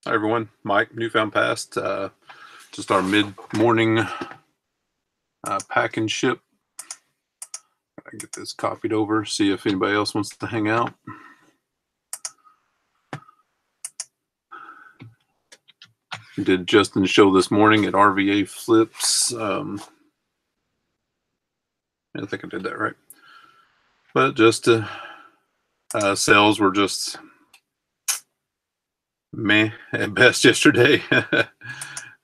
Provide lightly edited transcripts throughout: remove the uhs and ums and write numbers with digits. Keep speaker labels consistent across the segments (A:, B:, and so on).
A: Hi everyone, Mike, Newfound Past. Just our mid-morning pack and ship. I get this copied over, see if anybody else wants to hang out. Did Justin's show this morning at RVA Flips. I think I did that right. But just sales were just meh at best yesterday.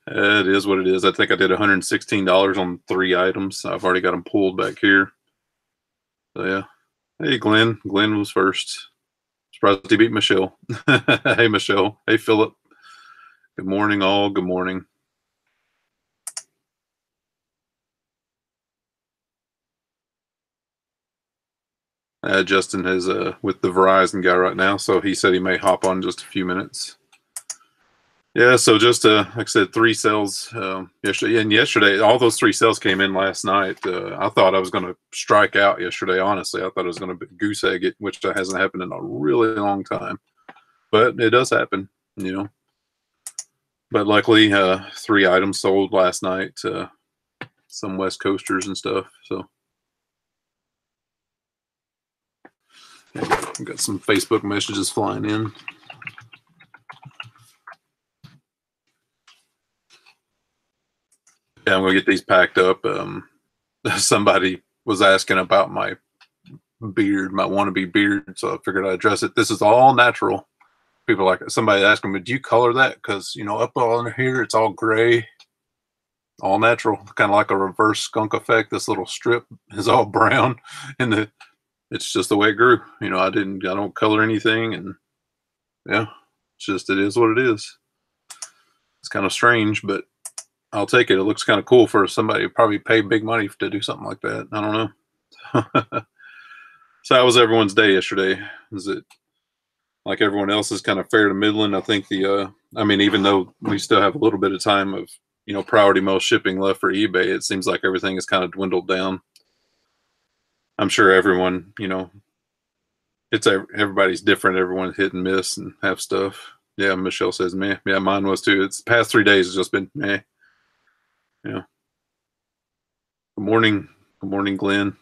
A: It is what it is. I think I did $116 on 3 items. I've already got them pulled back here. So yeah. Hey Glenn. Glenn was first. Surprised he beat Michelle. Hey Michelle. Hey Philip. Good morning all. Good morning. Justin is with the Verizon guy right now, so he said he may hop on in just a few minutes. Yeah, so just like I said, 3 sales yesterday, and yesterday all those 3 sales came in last night. I thought I was going to strike out yesterday. Honestly, I thought it was going to be goose egg, which hasn't happened in a really long time, but it does happen, you know. But luckily, 3 items sold last night. Some West Coasters and stuff. So I've got some Facebook messages flying in. Yeah, I'm gonna get these packed up. Somebody was asking about my beard, my wannabe beard, so I figured I'd address it. This is all natural. People like somebody asking me, "Do you color that?" Because up on here it's all gray, all natural, kind of like a reverse skunk effect. This little strip is all brown, and it's just the way it grew. I don't color anything, and yeah, it is what it is. It's kind of strange, but I'll take it. It looks kind of cool for somebody who probably paid big money to do something like that. I don't know. So how was everyone's day yesterday? Is it like everyone else is kind of fair to middling? I think even though we still have a little bit of time of, priority mail shipping left for eBay, it seems like everything is kind of dwindled down. I'm sure everyone, everybody's different. Everyone's hit and miss and have stuff. Yeah, Michelle says meh. Yeah, mine was too. It's past 3 days has just been meh. Yeah. Good morning. Good morning, Glenn.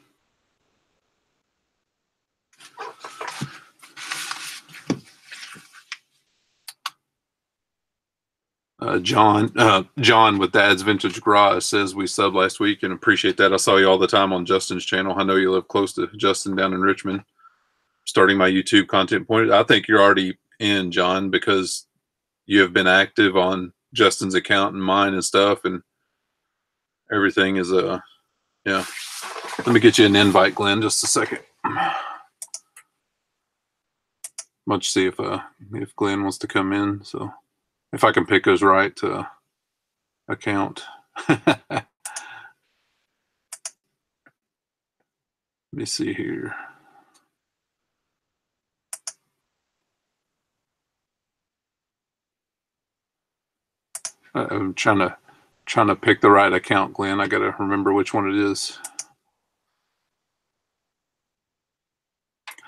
A: John with Dad's Vintage Garage says we subbed last week and appreciate that. I saw you all the time on Justin's channel. I know you live close to Justin down in Richmond. Starting my YouTube content point. I think you're already in, John, because you have been active on Justin's account and mine and stuff, and everything is yeah. Let me get you an invite, Glenn, just a second. Let's see if Glenn wants to come in. So if I can pick his right account. Let me see here. I'm trying to pick the right account, Glenn. I got to remember which one it is.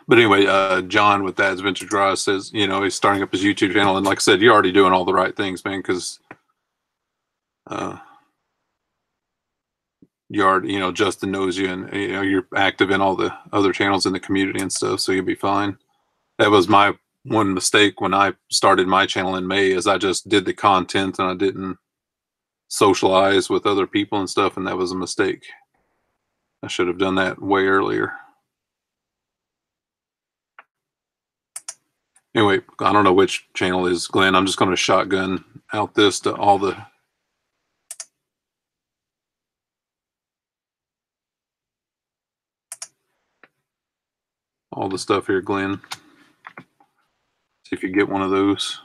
A: But anyway, John with Dad's Vintage Garage says, he's starting up his YouTube channel. And like I said, you're already doing all the right things, man, because you already, Justin knows you, and you're active in all the other channels in the community and stuff, so you'll be fine. That was my one mistake when I started my channel in May, is I just did the content and I didn't socialize with other people and stuff, and that was a mistake. I should have done that way earlier. Anyway, I don't know which channel is Glenn. I'm just going to shotgun out this to all the stuff here, Glenn. See if you get one of those.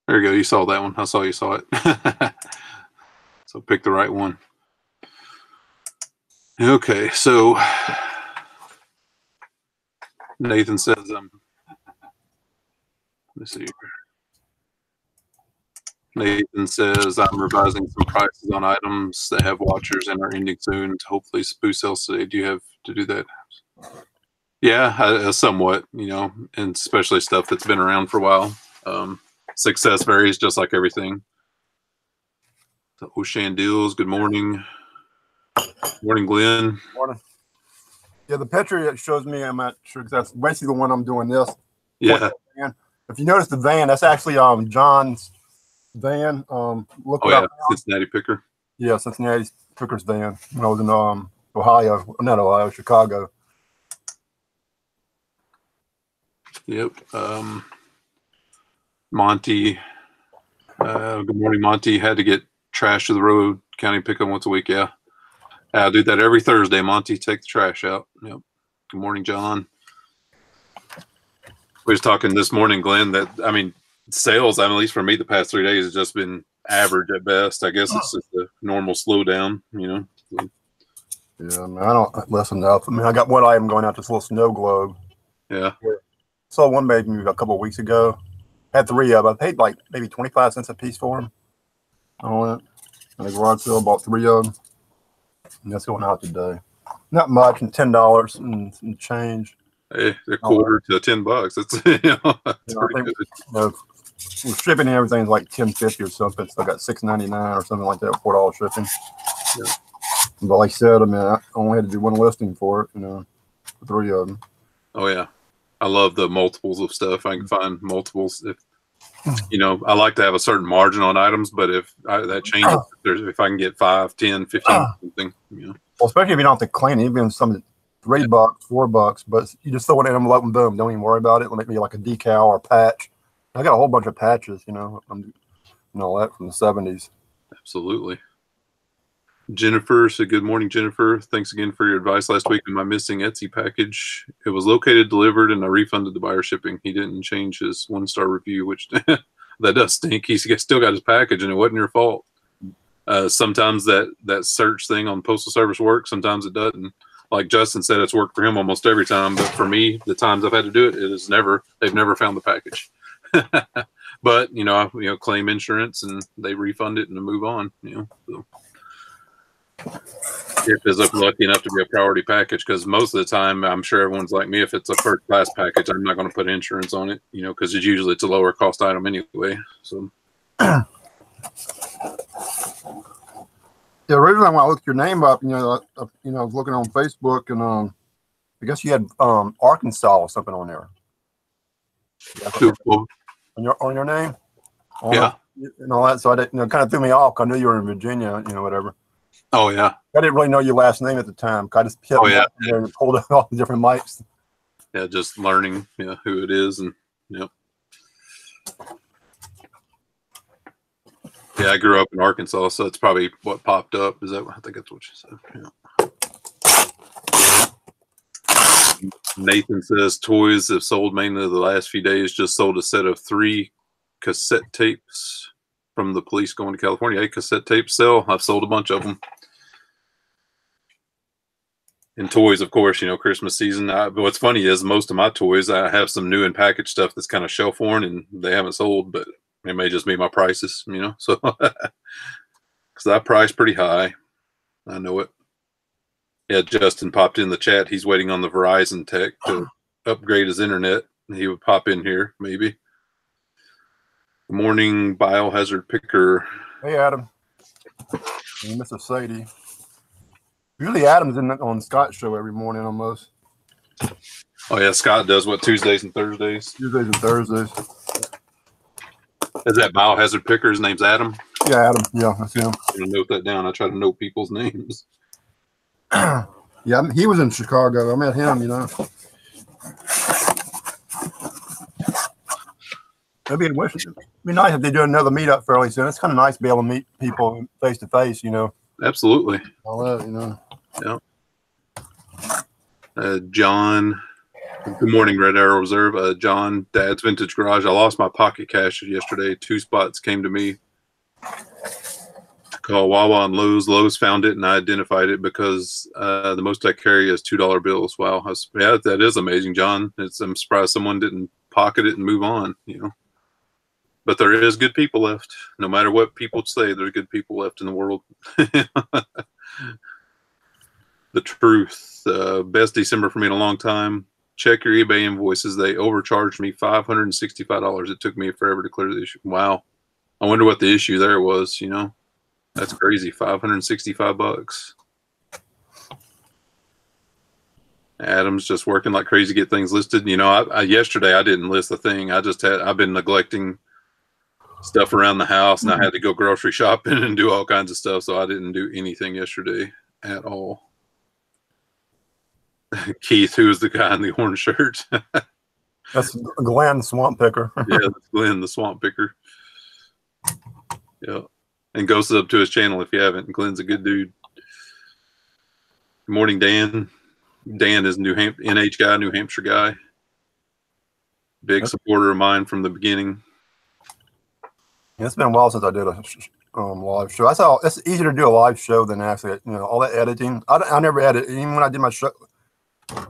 A: There you go. You saw that one. I saw you saw it. So pick the right one. Okay, so Nathan says, let me see. Nathan says, I'm revising some prices on items that have watchers and are ending soon to hopefully spoof sales today. Do you have to do that? Yeah, somewhat, and especially stuff that's been around for a while. Success varies just like everything. The Ocean Deals, good morning. Morning, Glenn.
B: Morning. Yeah, the picture it shows me, I'm not sure because that's basically the one I'm doing this.
A: Yeah.
B: If you notice the van, that's actually John's van. Look what I found.
A: Cincinnati Picker.
B: Yeah, Cincinnati Picker's van when I was in Ohio, not Ohio, Chicago.
A: Yep. Monty. Good morning, Monty. Had to get trash to the road. County pickup once a week. Yeah. I do that every Thursday, Monty. Take the trash out. Yep. Good morning, John. We was talking this morning, Glenn, that, sales, at least for me, the past 3 days has just been average at best. I guess it's just a normal slowdown, So.
B: Yeah, I don't listen enough. I got one item going out, this little snow globe.
A: Yeah.
B: Saw one maybe a couple of weeks ago. Had 3 of them. I paid like maybe 25 cents a piece for them. On it. And the garage sale bought 3 of them. And that's going out today. Not much, and $10 and change.
A: Hey, a quarter to $10. That's pretty good.
B: With shipping and everything's like $10.50 or something. So I got $6.99 or something like that, $4 shipping. Yeah. But like I said, I only had to do one listing for it, for 3 of them.
A: Oh yeah, I love the multiples of stuff. I can find multiples. If I like to have a certain margin on items, but if that changes, if I can get 5, 10, 15, something,
B: Well, especially if you don't have to clean it, even some $3, $4, but you just throw it in an envelope and boom, don't even worry about it. It'll make me like a decal or a patch. I got a whole bunch of patches, all that from the 70s.
A: Absolutely. Jennifer said, good morning, Jennifer. Thanks again for your advice last week on my missing Etsy package. It was located, delivered, and I refunded the buyer shipping. He didn't change his 1-star review, which that does stink. He's still got his package, and it wasn't your fault. Sometimes that search thing on Postal Service works. Sometimes it doesn't. Like Justin said, it's worked for him almost every time. But for me, the times I've had to do it, they've never found the package. But, I claim insurance, and they refund it and move on, so. If it's lucky enough to be a priority package, because most of the time, I'm sure everyone's like me. If it's a first class package, I'm not going to put insurance on it, because it's a lower cost item anyway. So,
B: yeah, originally when I looked your name up, I was looking on Facebook, and I guess you had Arkansas or something on there.
A: Cool.
B: On your name,
A: yeah,
B: and all that. So I didn't, kind of threw me off. I knew you were in Virginia, whatever.
A: Oh yeah.
B: I didn't really know your last name at the time. I just kept and pulled out all the different mics.
A: Yeah, just learning, who it is, and yep. Yeah, I grew up in Arkansas, so it's probably what popped up. I think that's what you said. Yeah. Nathan says toys have sold mainly the last few days. Just sold a set of 3 cassette tapes from the police going to California. Hey, cassette tapes sell. I've sold a bunch of them. And toys, of course, Christmas season. But what's funny is most of my toys, I have some new and packaged stuff that's kind of shelf worn and they haven't sold, but it may just be my prices, so because I price pretty high. I know it. Yeah, Justin popped in the chat. He's waiting on the Verizon tech to upgrade his internet. He would pop in here, maybe. Good morning, Biohazard Picker.
B: Hey, Adam. And Mr. Sadie. Usually Adam's on Scott's show every morning almost.
A: Oh, yeah, Scott does what, Tuesdays and Thursdays?
B: Tuesdays and Thursdays.
A: Is that Biohazard Picker? His name's Adam?
B: Yeah, Adam. Yeah, that's him.
A: I'm going to note that down. I try to know people's names.
B: Yeah, he was in Chicago. I met him, It'd be nice if they do another meetup fairly soon. It's kind of nice to be able to meet people face to face,
A: Absolutely.
B: All that,
A: Yeah. John. Good morning, Red Arrow Reserve. John, Dad's Vintage Garage. I lost my pocket cash yesterday. 2 spots came to me. Call Wawa and Lowe's. Lowe's found it, and I identified it because the most I carry is $2 bills. Wow. That is amazing, John. I'm surprised someone didn't pocket it and move on, But there is good people left. No matter what people say, there's good people left in the world. The truth. Best December for me in a long time. check your eBay invoices. They overcharged me $565. It took me forever to clear the issue. Wow. I wonder what the issue there was, you know? That's crazy. $565. Adam's just working like crazy to get things listed. You know, yesterday I didn't list a thing. I've been neglecting stuff around the house, and I had to go grocery shopping and do all kinds of stuff. So I didn't do anything yesterday at all. Keith, who is the guy in the orange shirt?
B: That's Glenn, Swamp Picker.
A: Yeah, that's Glenn, the Swamp Picker. Yeah. And go sub to his channel if you haven't. Glenn's a good dude. Good morning, Dan. Dan is NH guy, New Hampshire guy. Big supporter of mine from the beginning.
B: Yeah, it's been a while since I did a live show. I saw it's easier to do a live show than actually, you know, all that editing. I never edit. Even when I did my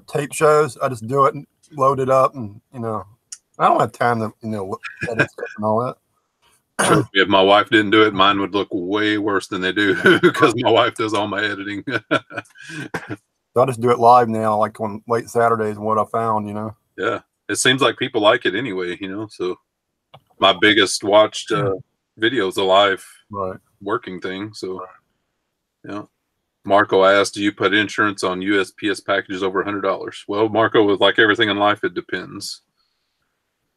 B: tape shows, I just do it and load it up, and you know, I don't have time to, you know, edit stuff and all that.
A: If my wife didn't do it, mine would look way worse than they do because my wife does all my editing.
B: So I just do it live now, like on late Saturdays, and what I found, you know.
A: Yeah, it seems like people like it anyway, you know. So my biggest watched video is a live working thing. So yeah. Marco asked, "Do you put insurance on USPS packages over $100?" Well, Marco, with like everything in life, it depends.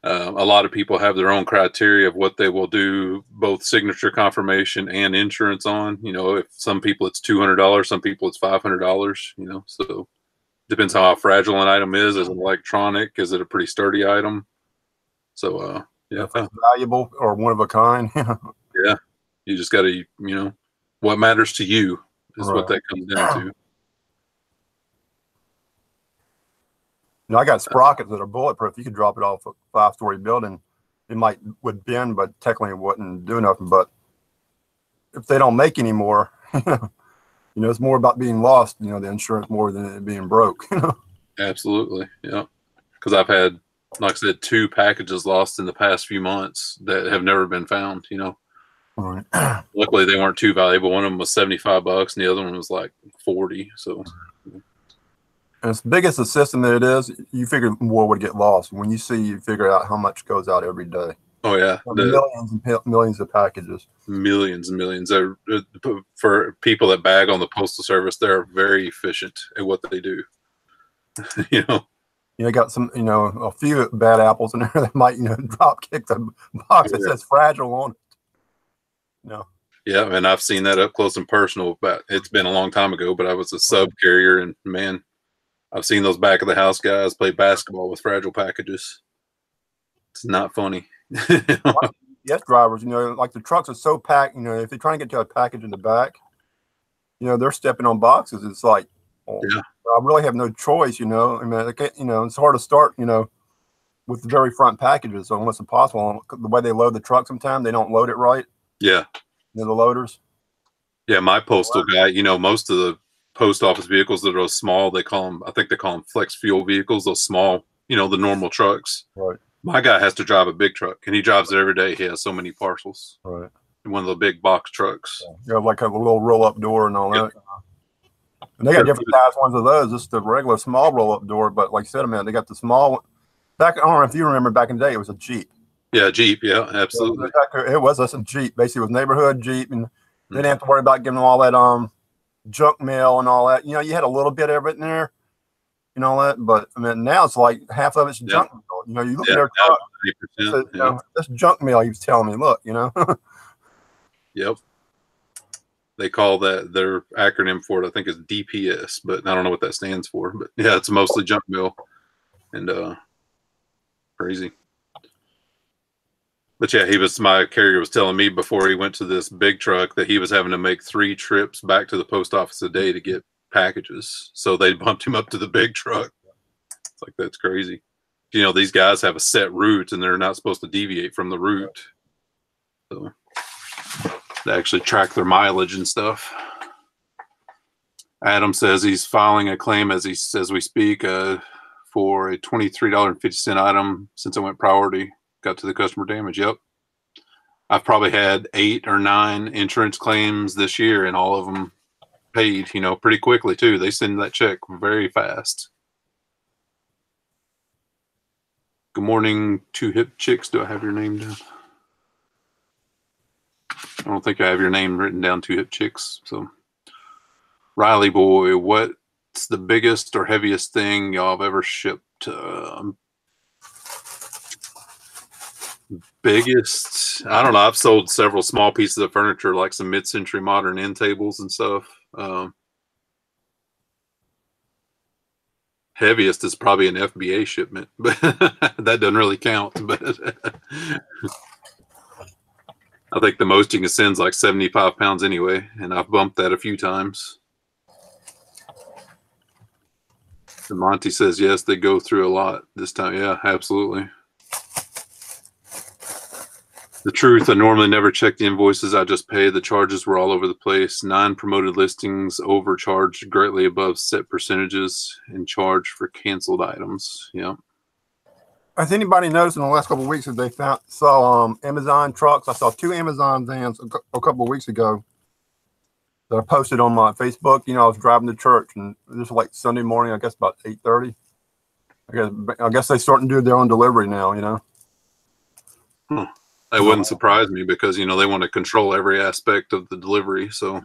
A: A lot of people have their own criteria of what they will do, both signature confirmation and insurance on. You know, if some people it's $200, some people it's $500. You know, so depends how fragile an item is. Is it electronic? Is it a pretty sturdy item? So yeah,
B: valuable or one of a kind.
A: Yeah, you just got to, you know, what matters to you is what that comes down to.
B: You know, I got sprockets that are bulletproof. You could drop it off a 5-story building. It would bend, but technically it wouldn't do nothing. But if they don't make any more, you know, it's more about being lost, you know, the insurance more than it being broke. You know?
A: Absolutely. Yeah. Because I've had, like I said, 2 packages lost in the past few months that have never been found, you know.
B: Right.
A: Luckily they weren't too valuable. One of them was $75 and the other one was like 40. So
B: and as big as the system that it is, you figure more would get lost. When you figure out how much goes out every day.
A: Oh yeah,
B: millions and millions of packages.
A: Millions and millions. For people that bag on the postal service, they're very efficient at what they do. You know.
B: You know, got some, you know, a few bad apples in there that might, you know, drop kick the box that says fragile on it. No.
A: Yeah, and I've seen that up close and personal. But it's been a long time ago. But I was a sub carrier, and man, I've seen those back of the house guys play basketball with fragile packages. It's not funny.
B: Yes, drivers, you know, like the trucks are so packed, you know, if they're trying to get to a package in the back, you know, they're stepping on boxes. It's like, oh, yeah. I really have no choice, you know. I mean, you know, it's hard to start, you know, with the very front packages unless it's possible. The way they load the truck sometimes, they don't load it right.
A: Yeah.
B: You know, the loaders.
A: Yeah, my postal guy, you know, most of the post office vehicles that are small, I think they call them flex fuel vehicles, those small, you know, the normal trucks.
B: Right.
A: My guy has to drive a big truck, and he drives it every day. He has so many parcels.
B: Right.
A: In one of the big box trucks.
B: Yeah, like a little roll-up door and all that. And they got different size ones of those, just the regular small roll-up door. But like I said, man, they got the small one. Back, I don't know if you remember back in the day, it was a Jeep.
A: Yeah, Jeep. Yeah, absolutely.
B: It was a Jeep. Basically, it was neighborhood Jeep, and they didn't have to worry about giving them all that junk mail and all that. You know, you had a little bit of it in there, you know that. But I mean, now it's like half of it's junk mail. You know, you look at their truck, you know, that's junk mail. He was telling me, look, you know.
A: Yep. They call that, their acronym for it, I think, is DPS, but I don't know what that stands for. But yeah, it's mostly junk mail, and crazy. But yeah, my carrier was telling me before he went to this big truck that he was having to make 3 trips back to the post office a day to get packages. So they bumped him up to the big truck. It's like, that's crazy. You know, these guys have a set route and they're not supposed to deviate from the route. So they actually track their mileage and stuff. Adam says he's filing a claim as we speak for a $23.50 item since it went priority. Got to the customer damage. Yep. I've probably had 8 or 9 insurance claims this year, and all of them paid, you know, pretty quickly too. They send that check very fast. Good morning, Two Hip Chicks. Do I have your name down? I don't think I have your name written down, Two Hip Chicks. So, Riley boy, what's the biggest or heaviest thing y'all have ever shipped? Biggest, I don't know. I've sold several small pieces of furniture, like some mid-century modern end tables and stuff. Heaviest is probably an FBA shipment, but that doesn't really count. But I think the most you can send is like 75 pounds anyway, and I've bumped that a few times. And Monty says, yes, they go through a lot this time. Yeah, absolutely. The truth, I normally never check the invoices. I just pay. The charges were all over the place. 9 promoted listings, overcharged greatly above set percentages, and charged for canceled items. Yeah.
B: Has anybody noticed in the last couple of weeks that they saw Amazon trucks? I saw 2 Amazon vans a couple of weeks ago that I posted on my Facebook. You know, I was driving to church, and this was like Sunday morning, I guess about 8:30. I guess they starting to do their own delivery now, you know.
A: That wouldn't surprise me because, you know, they want to control every aspect of the delivery. So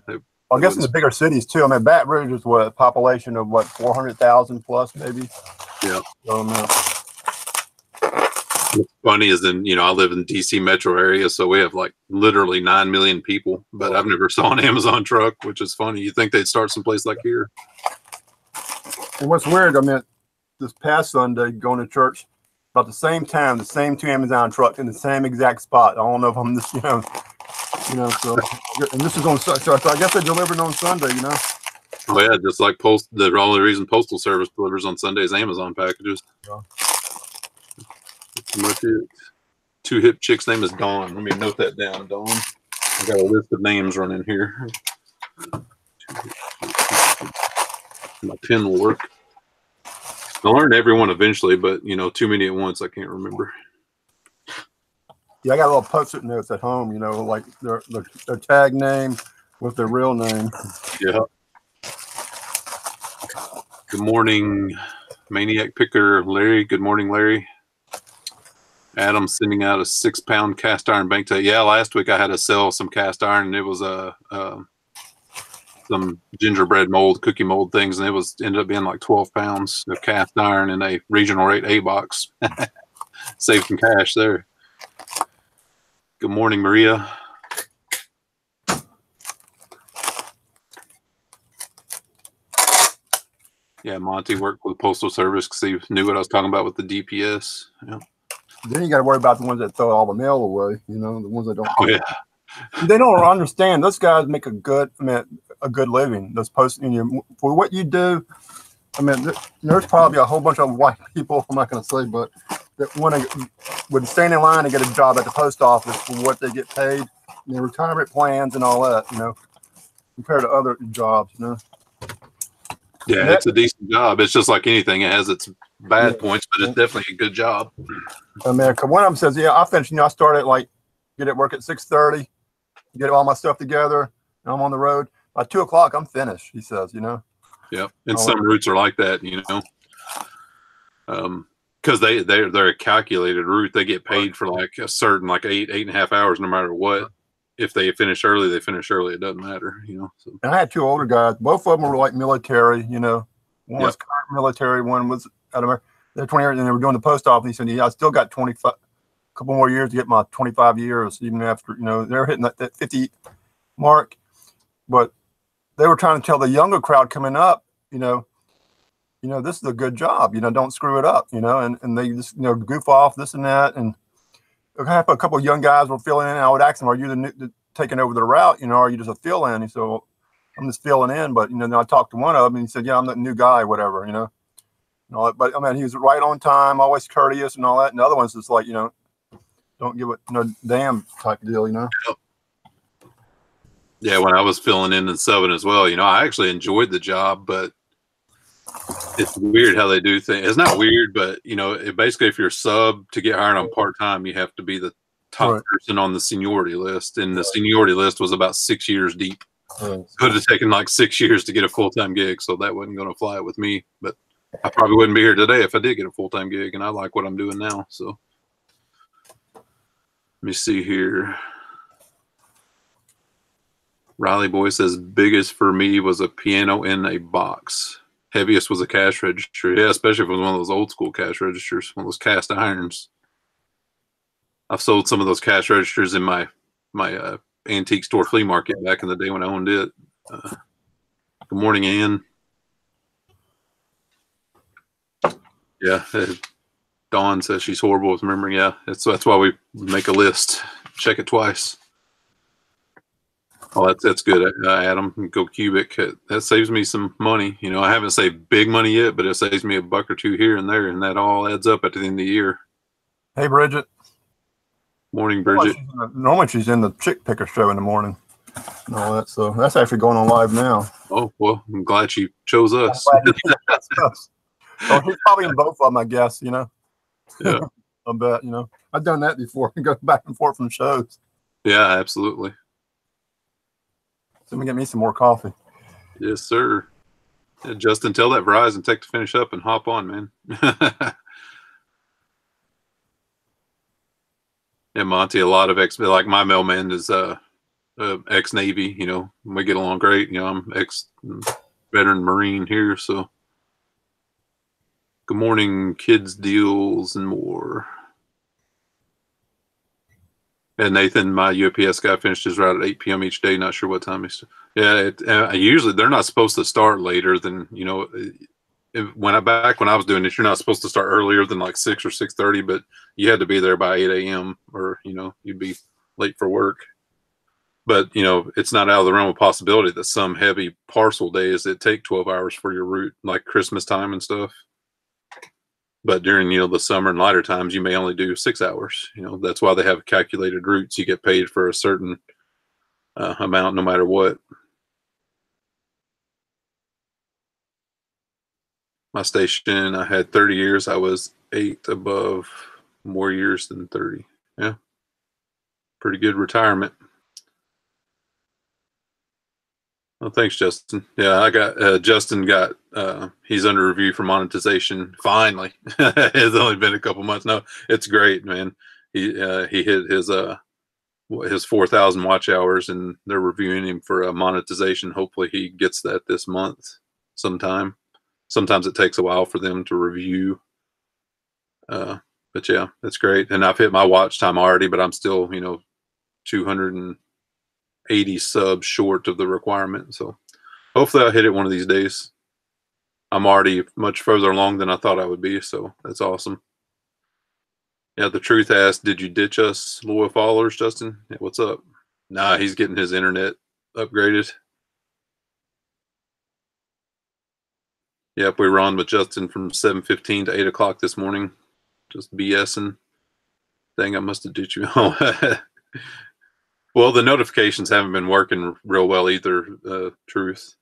B: I guess in the bigger cities too. I mean, Baton Rouge is what, a population of what, 400,000 plus maybe.
A: Yeah.
B: So,
A: what's funny is, in, you know, I live in DC metro area, so we have like literally 9 million people, but I've never saw an Amazon truck, which is funny. You think they'd start someplace like here.
B: And what's weird, I mean, this past Sunday going to church, about the same time, the same 2 Amazon trucks in the same exact spot. I don't know if I'm just, you know, so, and this is on, so I guess they delivered on Sunday, you know.
A: Oh yeah, just like the only reason Postal Service delivers on Sunday is Amazon packages. Yeah. That's much it. Two Hip Chicks' name is Dawn. Let me note that down, Dawn. I got a list of names running here. My pen will work. I'll learn everyone eventually, but, you know, too many at once, I can't remember.
B: Yeah, I got little post-it notes at home, you know, like their tag name with their real name.
A: Yeah. Good morning, Maniac Picker Larry. Good morning, Larry. Adam sending out a 6-pound cast iron bank tape. Yeah, last week I had to sell some cast iron, and it was some gingerbread mold, cookie mold things, and it ended up being like 12 pounds of cast iron in a regional rate A box. Saved some cash there. Good morning, Maria. Yeah, Monty worked with the Postal Service because he knew what I was talking about with the DPS. Yeah.
B: Then you got to worry about the ones that throw all the mail away, you know, the ones that don't.
A: Oh, yeah.
B: They don't understand. Those guys make a good living. Those posts, you know, for what you do. I mean, there's probably a whole bunch of white people, I'm not going to say, but that would stand in line to get a job at the post office for what they get paid, and their retirement plans and all that, you know, compared to other jobs, you know.
A: Yeah, it's a decent job. It's just like anything. It has its bad points, but it's definitely a good job.
B: I mean, one of them says, yeah, I finished, you know, I started get at work at 6:30, get all my stuff together, and I'm on the road. By 2 o'clock, I'm finished, he says, you know.
A: Yeah, and some routes are like that, you know, because they're a calculated route. They get paid for like a certain 8.5 hours, no matter what. If they finish early, they finish early. It doesn't matter, you know. So.
B: And I had 2 older guys. Both of them were like military, you know. One was current military, one was out of America. They're 20 years, and they were doing the post office. He said, "Yeah, I still got 25, a couple more years to get my 25 years, even after, you know, they're hitting that 50 mark." But they were trying to tell the younger crowd coming up, you know, this is a good job, you know, don't screw it up, you know, and they just, you know, goof off this and that. And a couple of young guys were filling in. And I would ask them, "Are you the taking over the route? You know, are you just a fill in?" He said, "Well, I'm just filling in." But, you know, then I talked to one of them, and he said, "Yeah, I'm the new guy, whatever, you know." And all that. But I mean, he was right on time, always courteous and all that. And the other one's just like, you know, don't give it no damn type deal, you know.
A: Yeah, when I was filling in and subbing as well, you know, I actually enjoyed the job, but it's weird how they do things. It's not weird, but, you know, basically if you're sub to get hired on part-time, you have to be the top person on the seniority list. And the seniority list was about 6 years deep. So it would have taken like 6 years to get a full-time gig. So that wasn't going to fly with me. But I probably wouldn't be here today if I did get a full-time gig, and I like what I'm doing now. So let me see here. Riley Boy says, biggest for me was a piano in a box. Heaviest was a cash register. Yeah, especially if it was one of those old school cash registers, one of those cast irons. I've sold some of those cash registers in my antique store flea market back in the day when I owned it. Good morning, Ann. Yeah, Dawn says she's horrible with remembering. Yeah, that's why we make a list, check it twice. Oh, that's good, Adam. Go cubic. That saves me some money. You know, I haven't saved big money yet, but it saves me $1 or $2 here and there, and that all adds up at the end of the year.
B: Hey, Bridget.
A: Morning, Bridget.
B: Normally she's in the chick picker show in the morning and all that. So that's actually going on live now.
A: Oh, well, I'm glad she chose us.
B: So he's probably in both of them, I guess, you know.
A: Yeah.
B: I bet, you know. I've done that before and go back and forth from shows.
A: Yeah, absolutely.
B: So let me get me some more coffee.
A: Yes, sir. Yeah, Justin, tell that Verizon tech to finish up and hop on, man. Yeah, Monty, a lot of like my mailman is ex-Navy, you know, we get along great. You know, I'm ex-veteran Marine here, so good morning, kids, deals, and more. And Nathan, my UPS guy, finished his route at 8 p.m. each day. Not sure what time he's. Yeah, usually they're not supposed to start later than, you know, back when I was doing this, you're not supposed to start earlier than like 6 or 6:30, but you had to be there by 8 a.m. or, you know, you'd be late for work. But, you know, it's not out of the realm of possibility that some heavy parcel days that take 12 hours for your route, like Christmas time and stuff. But during, you know, the summer and lighter times, you may only do 6 hours. You know, that's why they have calculated routes. You get paid for a certain amount no matter what. My station, I had 30 years. I was 8 above, more years than 30. Yeah. Pretty good retirement. Well, thanks, Justin. Yeah, I got Justin got he's under review for monetization. Finally, it's only been a couple months. No, it's great, man. He hit his 4,000 watch hours, and they're reviewing him for monetization. Hopefully, he gets that this month sometime. Sometimes it takes a while for them to review. But yeah, that's great. And I've hit my watch time already, but I'm still, you know, 280 subs short of the requirement. So hopefully I'll hit it one of these days. I'm already much further along than I thought I would be. So that's awesome. Yeah, the truth asked, did you ditch us, loyal followers, Justin? Yeah, what's up? Nah, he's getting his internet upgraded. Yep, we were on with Justin from 7:15 to 8 o'clock this morning. Just BSing. Dang, I must have ditched you. Well, the notifications haven't been working real well either, truth.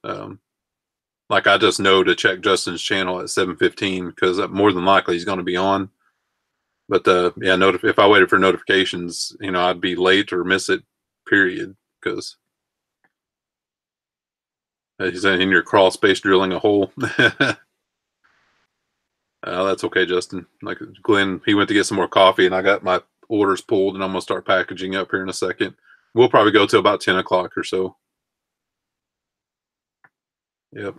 A: Like I just know to check Justin's channel at 7:15 because more than likely he's going to be on. But yeah, if I waited for notifications, you know, I'd be late or miss it, period, because he's in your crawl space drilling a hole. That's okay, Justin. Like Glenn, he went to get some more coffee, and I got my orders pulled, and I'm gonna start packaging up here in a second. We'll probably go till about 10 o'clock or so. Yep,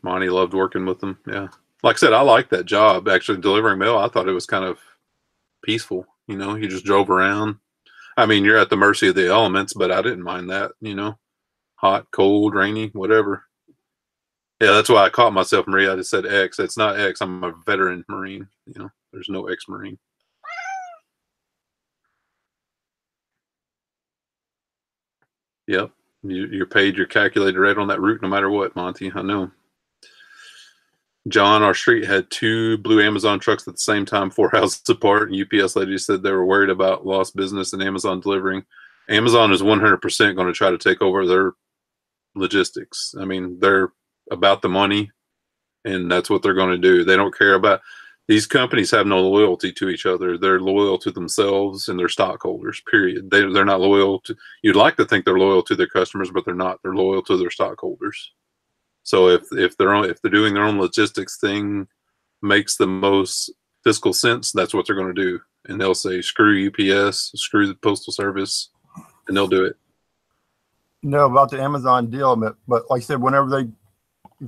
A: Monty loved working with them. Yeah, like I said, I like that job. Actually, delivering mail, I thought it was kind of peaceful. You know, you just drove around. I mean, you're at the mercy of the elements, but I didn't mind that. You know, hot, cold, rainy, whatever. Yeah, that's why I caught myself, Maria. I just said X. It's not X. I'm a veteran Marine. You know, there's no ex-Marine. Yep. You're paid, you're calculated right on that route no matter what, Monty. I know. John, our street had 2 blue Amazon trucks at the same time, 4 houses apart. And UPS lady said they were worried about lost business and Amazon delivering. Amazon is 100% going to try to take over their logistics. I mean, they're about the money, and that's what they're going to do. They don't care about these companies. Have no loyalty to each other. They're loyal to themselves and their stockholders, period. They're not loyal to, you'd like to think they're loyal to their customers, but they're not. They're loyal to their stockholders. So if they're doing their own logistics thing, makes the most fiscal sense, that's what they're going to do. And they'll say, screw UPS, screw the Postal Service, and they'll do it.
B: You know about the Amazon deal, but like I said, whenever you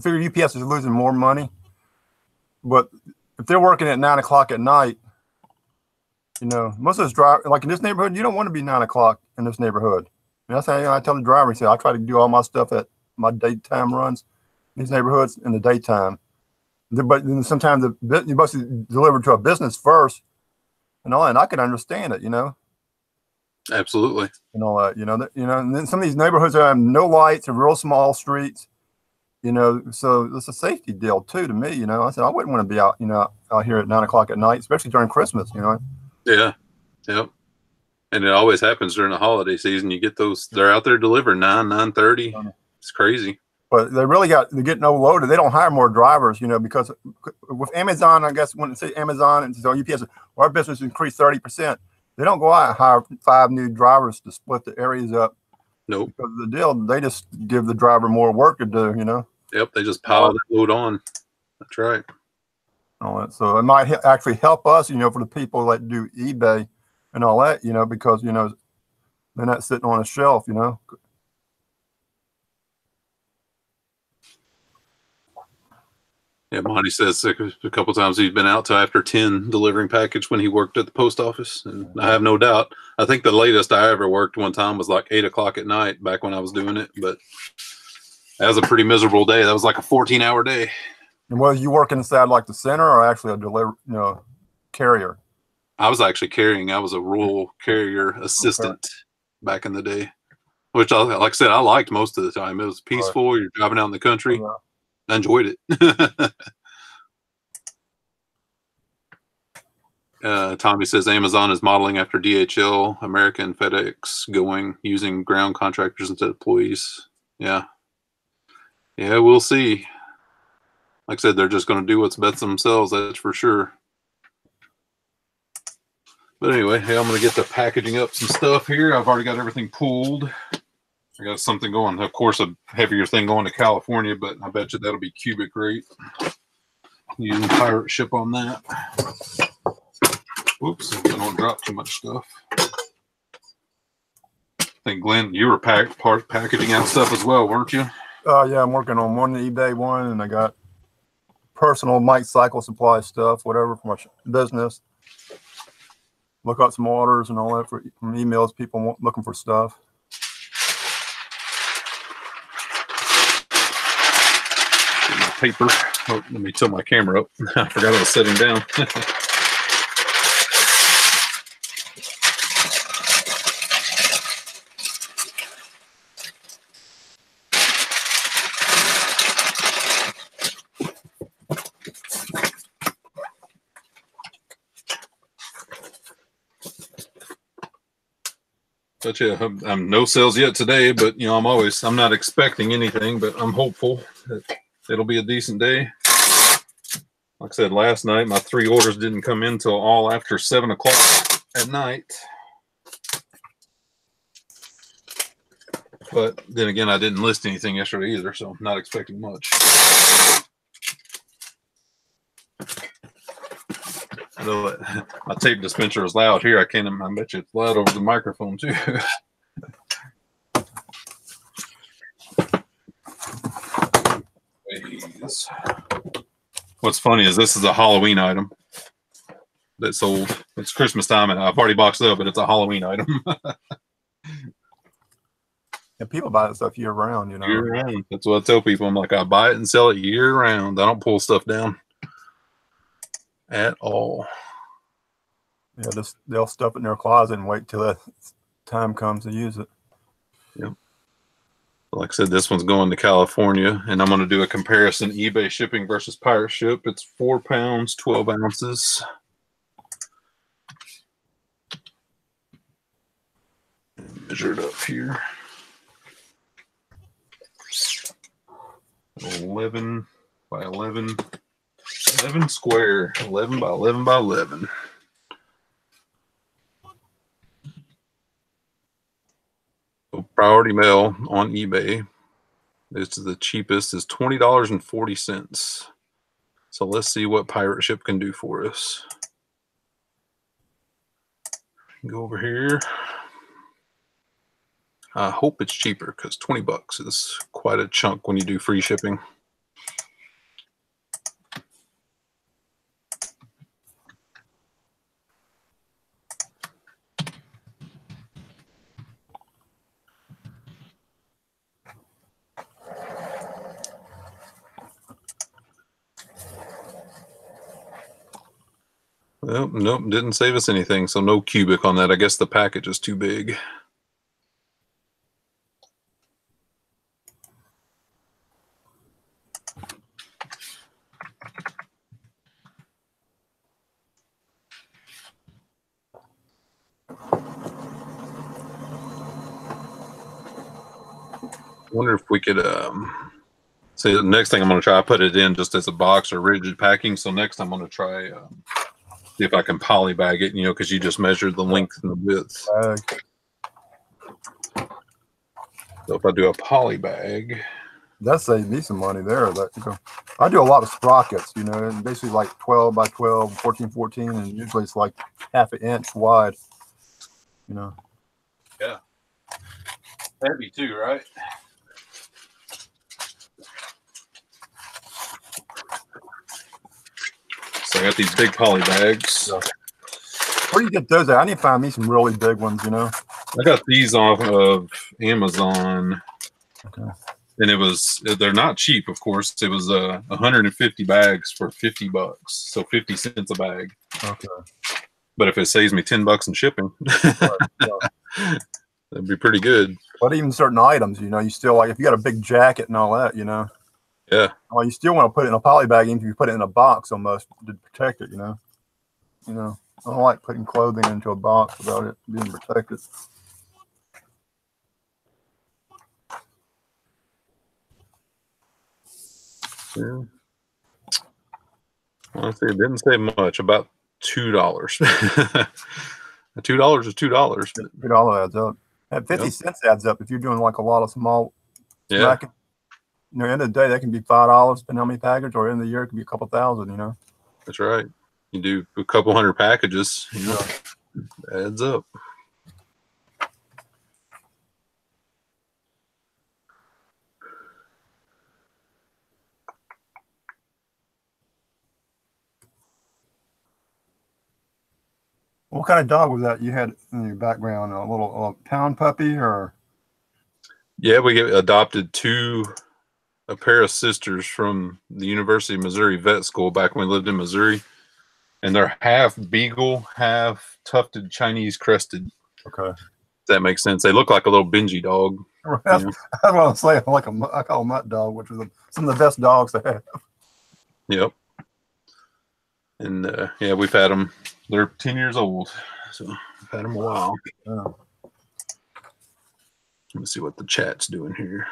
B: figure UPS is losing more money, but if they're working at 9 o'clock at night, you know, most of those drivers, like in this neighborhood, you don't want to be 9 o'clock in this neighborhood. And that's how I tell the driver, I say, I try to do all my stuff at my daytime runs, these neighborhoods in the daytime. But then sometimes you must deliver to a business first and all that. And I can understand it, you know.
A: Absolutely.
B: And all that, you know, and then some of these neighborhoods have no lights, are real small streets, you know, so it's a safety deal too to me, you know. I said I wouldn't want to be out, you know, out here at 9 o'clock at night, especially during Christmas, you know.
A: Yeah. Yep. And it always happens during the holiday season. You get those, they're out there delivering 9:30. It's crazy. But
B: they're getting overloaded. They don't hire more drivers, you know, because with Amazon, I guess when they say Amazon and so UPS, our business increased 30%. They don't go out and hire 5 new drivers to split the areas up.
A: Nope.
B: Because of the deal, they just give the driver more work to do, you know.
A: Yep, they just pile that load on. That's right.
B: All that. So it might actually help us, you know, for the people that do eBay and all that, you know, because, you know, they're not sitting on a shelf, you know.
A: Yeah, Monty says a couple times he's been out till after 10 delivering package when he worked at the post office. And I have no doubt. I think the latest I ever worked one time was like 8 o'clock at night back when I was doing it. But that was a pretty miserable day. That was like a 14-hour day.
B: And was you working inside like the center or actually a carrier?
A: I was actually carrying. I was a rural carrier assistant back in the day, which, like I said, I liked most of the time. It was peaceful. Right. You're driving out in the country. Oh, yeah. I enjoyed it. Tommy says Amazon is modeling after DHL, America, and FedEx using ground contractors instead of employees. Yeah. Yeah, we'll see. Like I said, they're just going to do what's best themselves. That's for sure. But anyway, hey, I'm going to get the packaging up some stuff here. I've already got everything pulled. I got something going, of course, a heavier thing going to California, but I bet you that'll be cubic rate. Using pirate ship on that. Whoops, I don't drop too much stuff. I think, Glenn, you were packaging out stuff as well, weren't you?
B: Yeah, I'm working on one eBay one, and I got personal Mike Cycle Supply stuff, whatever, for my business. Look up some orders and all that from emails, people looking for stuff.
A: Paper. Oh, let me tilt my camera up. I forgot I was sitting down. But yeah, I'm no sales yet today, but you know, I'm not expecting anything, but I'm hopeful that it'll be a decent day. Like I said, last night, my 3 orders didn't come in till all after 7 o'clock at night. But then again, I didn't list anything yesterday either, so I'm not expecting much. My tape dispenser is loud here. I bet you it's loud over the microphone too. What's funny is this is a Halloween item that sold. It's Christmas time, and I've already boxed it up, but it's a Halloween item.
B: And people buy that stuff year round, you know.
A: Year round. That's what I tell people. I'm like, I buy it and sell it year round. I don't pull stuff down at all.
B: Yeah, they'll stuff it in their closet and wait till the time comes to use it.
A: Yep. Like I said, this one's going to California, and I'm going to do a comparison: eBay shipping versus pirate ship. It's 4 pounds, 12 ounces. Measure it up here. 11 by 11. 11 square. 11 by 11 by 11. Priority mail on eBay. This is the cheapest. Is $20.40. So let's see what pirate ship can do for us. Go over here. I hope it's cheaper because $20 is quite a chunk when you do free shipping. Well, nope, didn't save us anything. So no cubic on that. I guess the package is too big. Wonder if we could see the next thing I'm going to try, I put it in just as a box or rigid packing. So next I'm going to try see if I can poly bag it, you know, because you just measured the length and the width. So if I do a poly bag,
B: that saves me some money there. I do a lot of sprockets, you know, and basically like 12 by 12, 14, 14, and usually it's like half an inch wide, you know.
A: Yeah. Heavy too, right? So I got these big poly bags.
B: Yeah. Where do you get those at? I need to find me some really big ones, you know.
A: I got these off of Amazon.
B: Okay.
A: And they're not cheap, of course. It was 150 bags for $50, so 50 cents a bag.
B: Okay.
A: But if it saves me $10 in shipping, that'd be pretty good.
B: But even certain items, you know, you still like if you got a big jacket and all that, you know.
A: Yeah.
B: Well, you still want to put it in a poly bag, even if you put it in a box almost to protect it, you know. You know, I don't like putting clothing into a box without it being protected.
A: Yeah. Honestly, it didn't say much. About $2. $2 is $2.
B: $2 adds up. And 50 cents adds up if you're doing like a lot of small.
A: Yeah.
B: You know, end of the day, that can be $5 depending on how many packages, or in the year it can be a couple thousand. You know.
A: That's right. You do a couple hundred packages, you know, adds up.
B: What kind of dog was that you had in your background? A little pound puppy, or?
A: Yeah, we adopted a pair of sisters from the University of Missouri Vet School back when we lived in Missouri, and they're half beagle, half tufted Chinese crested.
B: Okay,
A: if that makes sense. They look like a little Benji dog.
B: That's what I'm saying. I call them mutt dog, which is some of the best dogs they have.
A: Yep. And yeah, we've had them. They're 10 years old, so we've had them a while.
B: Yeah.
A: Let me see what the chat's doing here.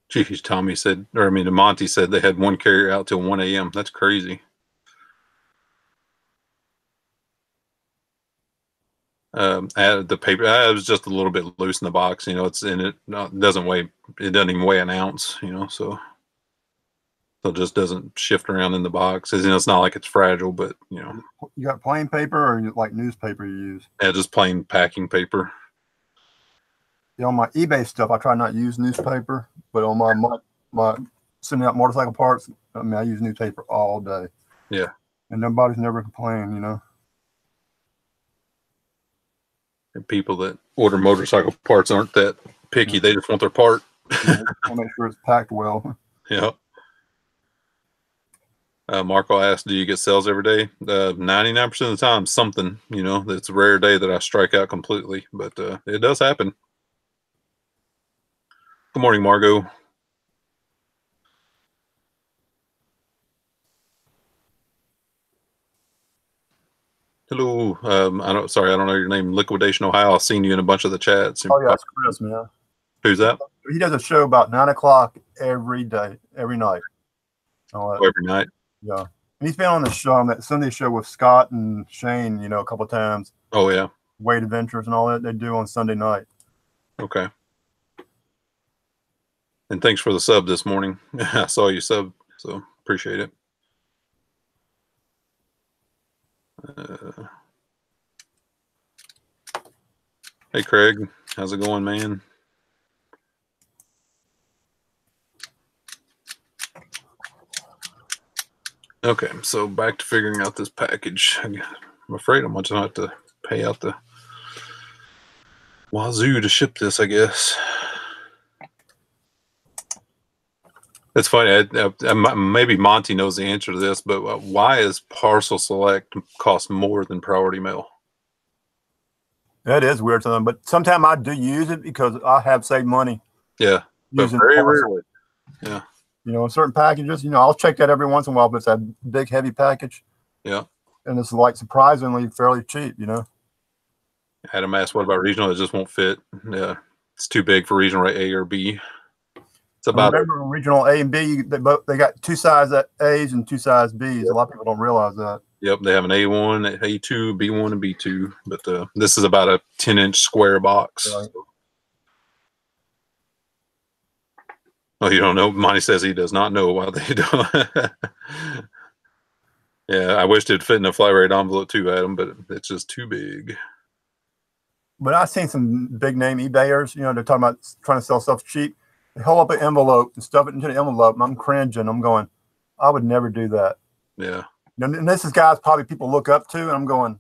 A: Geez, Tommy said, Monty said they had one carrier out till 1 a.m. That's crazy. Added the paper. It was just a little bit loose in the box. You know, it's in it. It doesn't even weigh an ounce. You know, so it just doesn't shift around in the box. You know, it's not like it's fragile, but you know.
B: You got plain paper or like newspaper you use?
A: Yeah, just plain packing paper.
B: Yeah, on my eBay stuff, I try not to use newspaper, but on my sending out motorcycle parts, I use newspaper all day.
A: Yeah.
B: And nobody's never complained, you know.
A: And people that order motorcycle parts aren't that picky. They just want their part.
B: Yeah, I'll make sure it's packed well.
A: Yeah. Marco asked, do you get sales every day? 99% of the time, something, you know. It's a rare day that I strike out completely, but it does happen. Good morning, Margot. Hello. I don't know your name. Liquidation Ohio. I've seen you in a bunch of the chats.
B: Oh yeah, it's Chris, man.
A: Who's that?
B: He does a show about 9 o'clock every day, every night.
A: Every night.
B: Yeah. And he's been on the show, on that Sunday show with Scott and Shane, you know, a couple of times.
A: Oh yeah.
B: weight adventures and all that they do on Sunday night.
A: Okay. And thanks for the sub this morning. I saw you sub, so appreciate it. Hey, Craig. How's it going, man? Okay, so back to figuring out this package. I'm afraid I'm going to have to pay out the wazoo to ship this, I guess. It's funny. Maybe Monty knows the answer to this, but why is Parcel Select cost more than Priority Mail?
B: That is weird to them, but sometimes I do use it because I have saved money.
A: Yeah, but very rarely. Yeah.
B: You know, certain packages, you know, I'll check that every once in a while, but it's a big, heavy package.
A: Yeah.
B: And it's like surprisingly fairly cheap, you know.
A: Adam asked, what about regional? It just won't fit. Yeah. It's too big for regional rate A or B. It's about
B: regional A and B, they got 2 size A's and 2 size B's. Yep. A lot of people don't realize that.
A: Yep, they have an A1, A2, B1, and B2. But this is about a 10-inch square box. Right. Oh, you don't know? Monty says he does not know why they don't. Yeah, I wish it'd fit in a flat rate envelope too, Adam, but it's just too big.
B: But I've seen some big name eBayers, you know, they're talking about trying to sell stuff cheap. They hold up an envelope and stuff it into the envelope, and I'm cringing. I'm going, I would never do that.
A: Yeah.
B: And this is guys probably people look up to, and I'm going,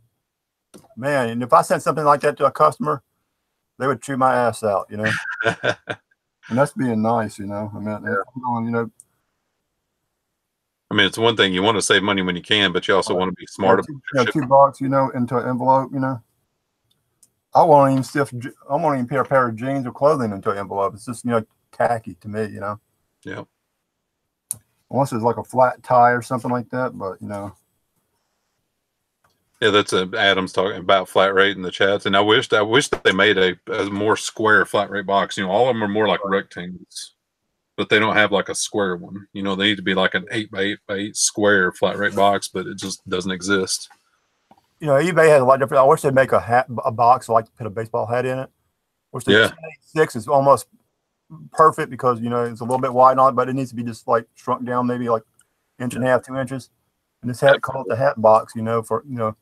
B: man, and if I sent something like that to a customer, they would chew my ass out, you know. And that's being nice, you know. I mean, yeah. Going, you know.
A: I mean, it's one thing you want to save money when you can, but you also want to be smart
B: about $2, you know, into an envelope, you know. I won't even put a pair of jeans or clothing into an envelope. It's just, you know, tacky to me, you know.
A: Yeah.
B: Unless it's like a flat tie or something like that, but you know.
A: Yeah, that's Adam's talking about flat rate in the chats, and I wish that they made a more square flat rate box. You know, all of them are more like rectangles, but they don't have like a square one. You know, they need to be like an 8x8 square flat rate box, but it just doesn't exist.
B: You know, eBay has a lot of different. I wish they'd make a box like to put a baseball hat in it. Which the 1086 is almost perfect because you know it's a little bit wide on it, but it needs to be just like shrunk down, maybe like 1.5 to 2 inches. And this hat called the hat box, you know, for you know,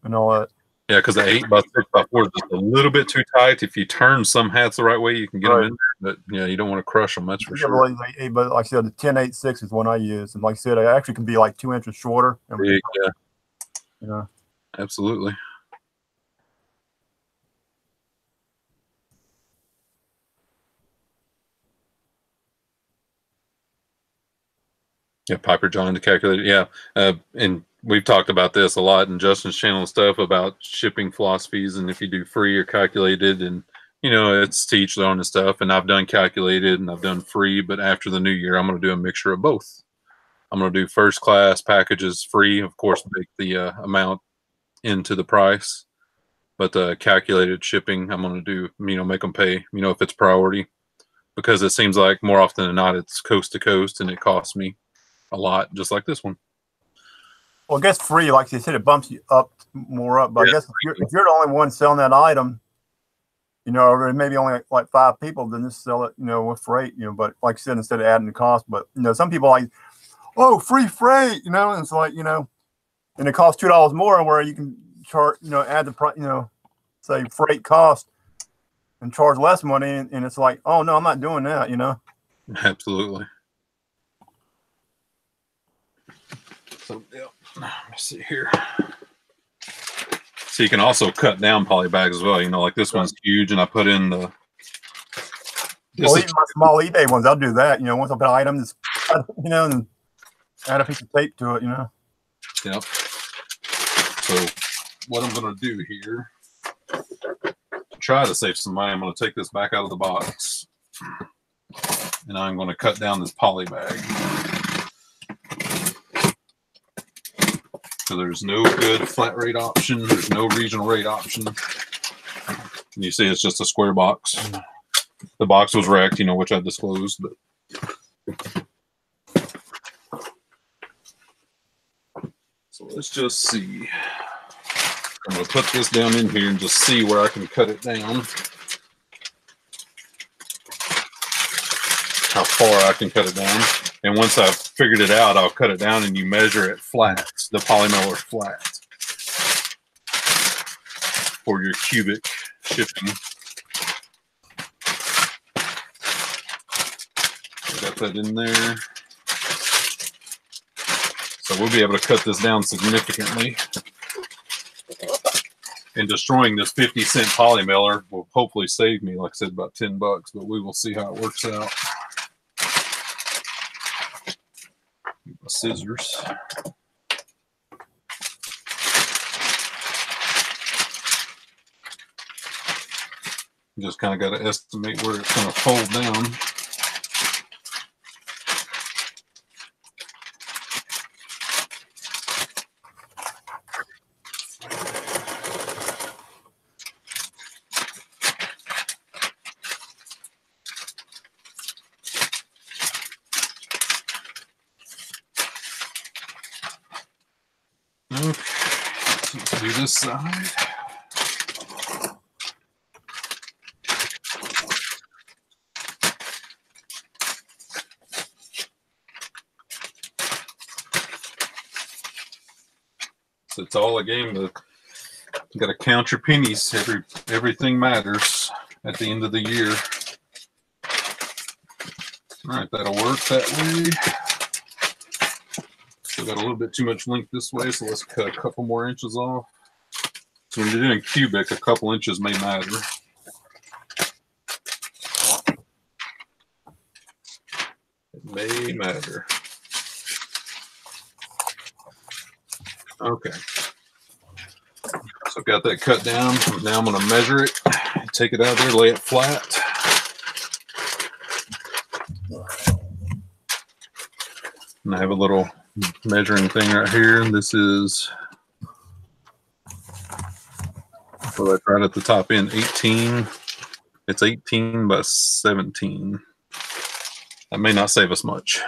B: and all that. Yeah,
A: because the 8x6x4 is just a little bit too tight. If you turn some hats the right way, you can get them in there, but yeah, you don't want to crush them. That's for sure.
B: But like I said, the 1086 is one I use, and like I said, it actually can be like 2 inches shorter.
A: Yeah.
B: Yeah.
A: Absolutely. Yeah, Piper John to calculate it. Yeah, and we've talked about this a lot in Justin's channel and stuff about shipping philosophies and if you do free or calculated, and you know it's to each their own and stuff. And I've done calculated and I've done free, but after the new year, I'm going to do a mixture of both. I'm going to do first class packages free, of course, make the amount into the price, but the calculated shipping, I'm going to do, you know, make them pay, you know, if it's priority, because it seems like more often than not it's coast to coast and it costs me a lot, just like this one.
B: Well, I guess free, like you said, it bumps you up more up. But yeah, I guess if you're the only one selling that item, you know, or maybe only like 5 people, then just sell it, you know, with freight, you know. But like I said, instead of adding the cost, but you know, some people like, oh, free freight, you know, and it's like, you know, and it costs $2 more, where you can charge, you know, add the price, you know, say freight cost and charge less money, and it's like, oh no, I'm not doing that, you know.
A: Absolutely. So yeah, let's see here. So you can also cut down poly bags as well. You know, like this one's huge, and I put in the.
B: Well, even my small eBay ones, I'll do that. You know, once I put an item, just you know, and add a piece of tape to it. You know.
A: Yep. So what I'm going to do here, to try to save some money, I'm going to take this back out of the box, and I'm going to cut down this poly bag. So there's no good flat rate option. There's no regional rate option. And you see it's just a square box. The box was wrecked, you know, which I disclosed, but. So let's just see. I'm going to put this down in here and just see where I can cut it down. How far I can cut it down. And once I've figured it out, I'll cut it down and you measure it flat, the polymer flat, for your cubic shipping. Got that in there. So we'll be able to cut this down significantly. And destroying this 50-cent poly mailer will hopefully save me, like I said, about $10, but we will see how it works out. My scissors. Just kind of got to estimate where it's going to fold down. Okay, let's do this side. So it's all a game. You got to count your pennies. Everything matters at the end of the year. All right, that'll work that way. Still got a little bit too much length this way, so let's cut a couple more inches off. So when you're doing cubic, a couple inches may matter. It may matter. Okay. So I've got that cut down. Now I'm going to measure it, take it out there, lay it flat. And I have a little measuring thing right here. This is, well, that's right at the top end, 18. It's 18 by 17. That may not save us much.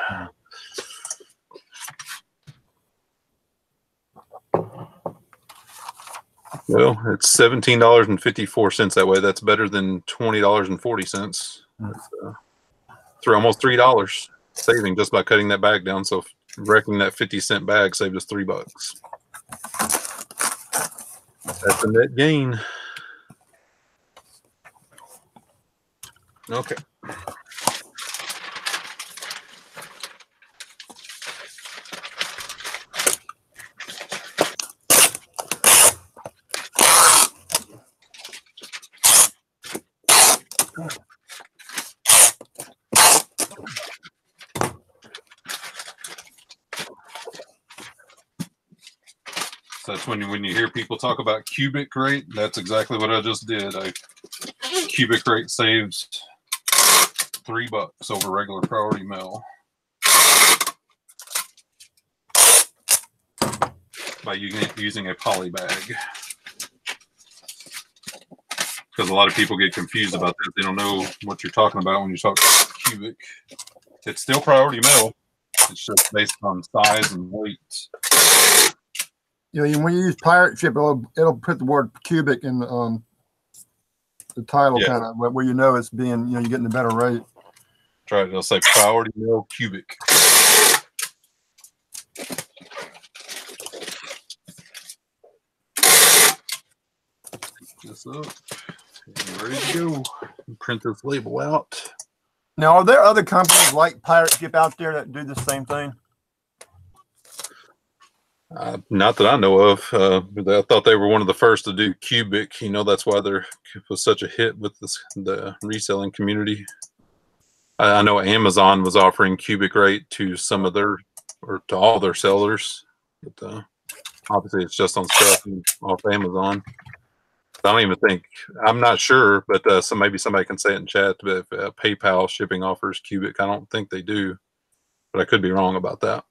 A: Well, it's $17.54 that way. That's better than $20.40. Through almost $3 saving just by cutting that bag down. So reckoning that 50-cent bag saved us $3. That's a net gain. Okay. So that's when you hear people talk about cubic rate, that's exactly what I just did. Cubic rate saves $3 over regular priority mail by using a poly bag. Because a lot of people get confused about that. They don't know what you're talking about when you talk cubic. It's still priority mail. It's just based on size and weight.
B: You know, when you use pirate ship, it'll put the word cubic in the title, kind of where you know it's being, you know, you're getting a better rate.
A: That's right. It'll say priority mail cubic. This up. And ready to go. Print this label out.
B: Now, are there other companies like Pirate Ship out there that do the same thing?
A: Not that I know of. I thought they were one of the first to do cubic. You know, that's why it was such a hit with the reselling community. I know Amazon was offering cubic rate to some of their, or to all their sellers. But obviously, it's just on stuff off Amazon. I don't even think, I'm not sure, but maybe somebody can say it in chat. But if PayPal shipping offers cubic, I don't think they do. But I could be wrong about that.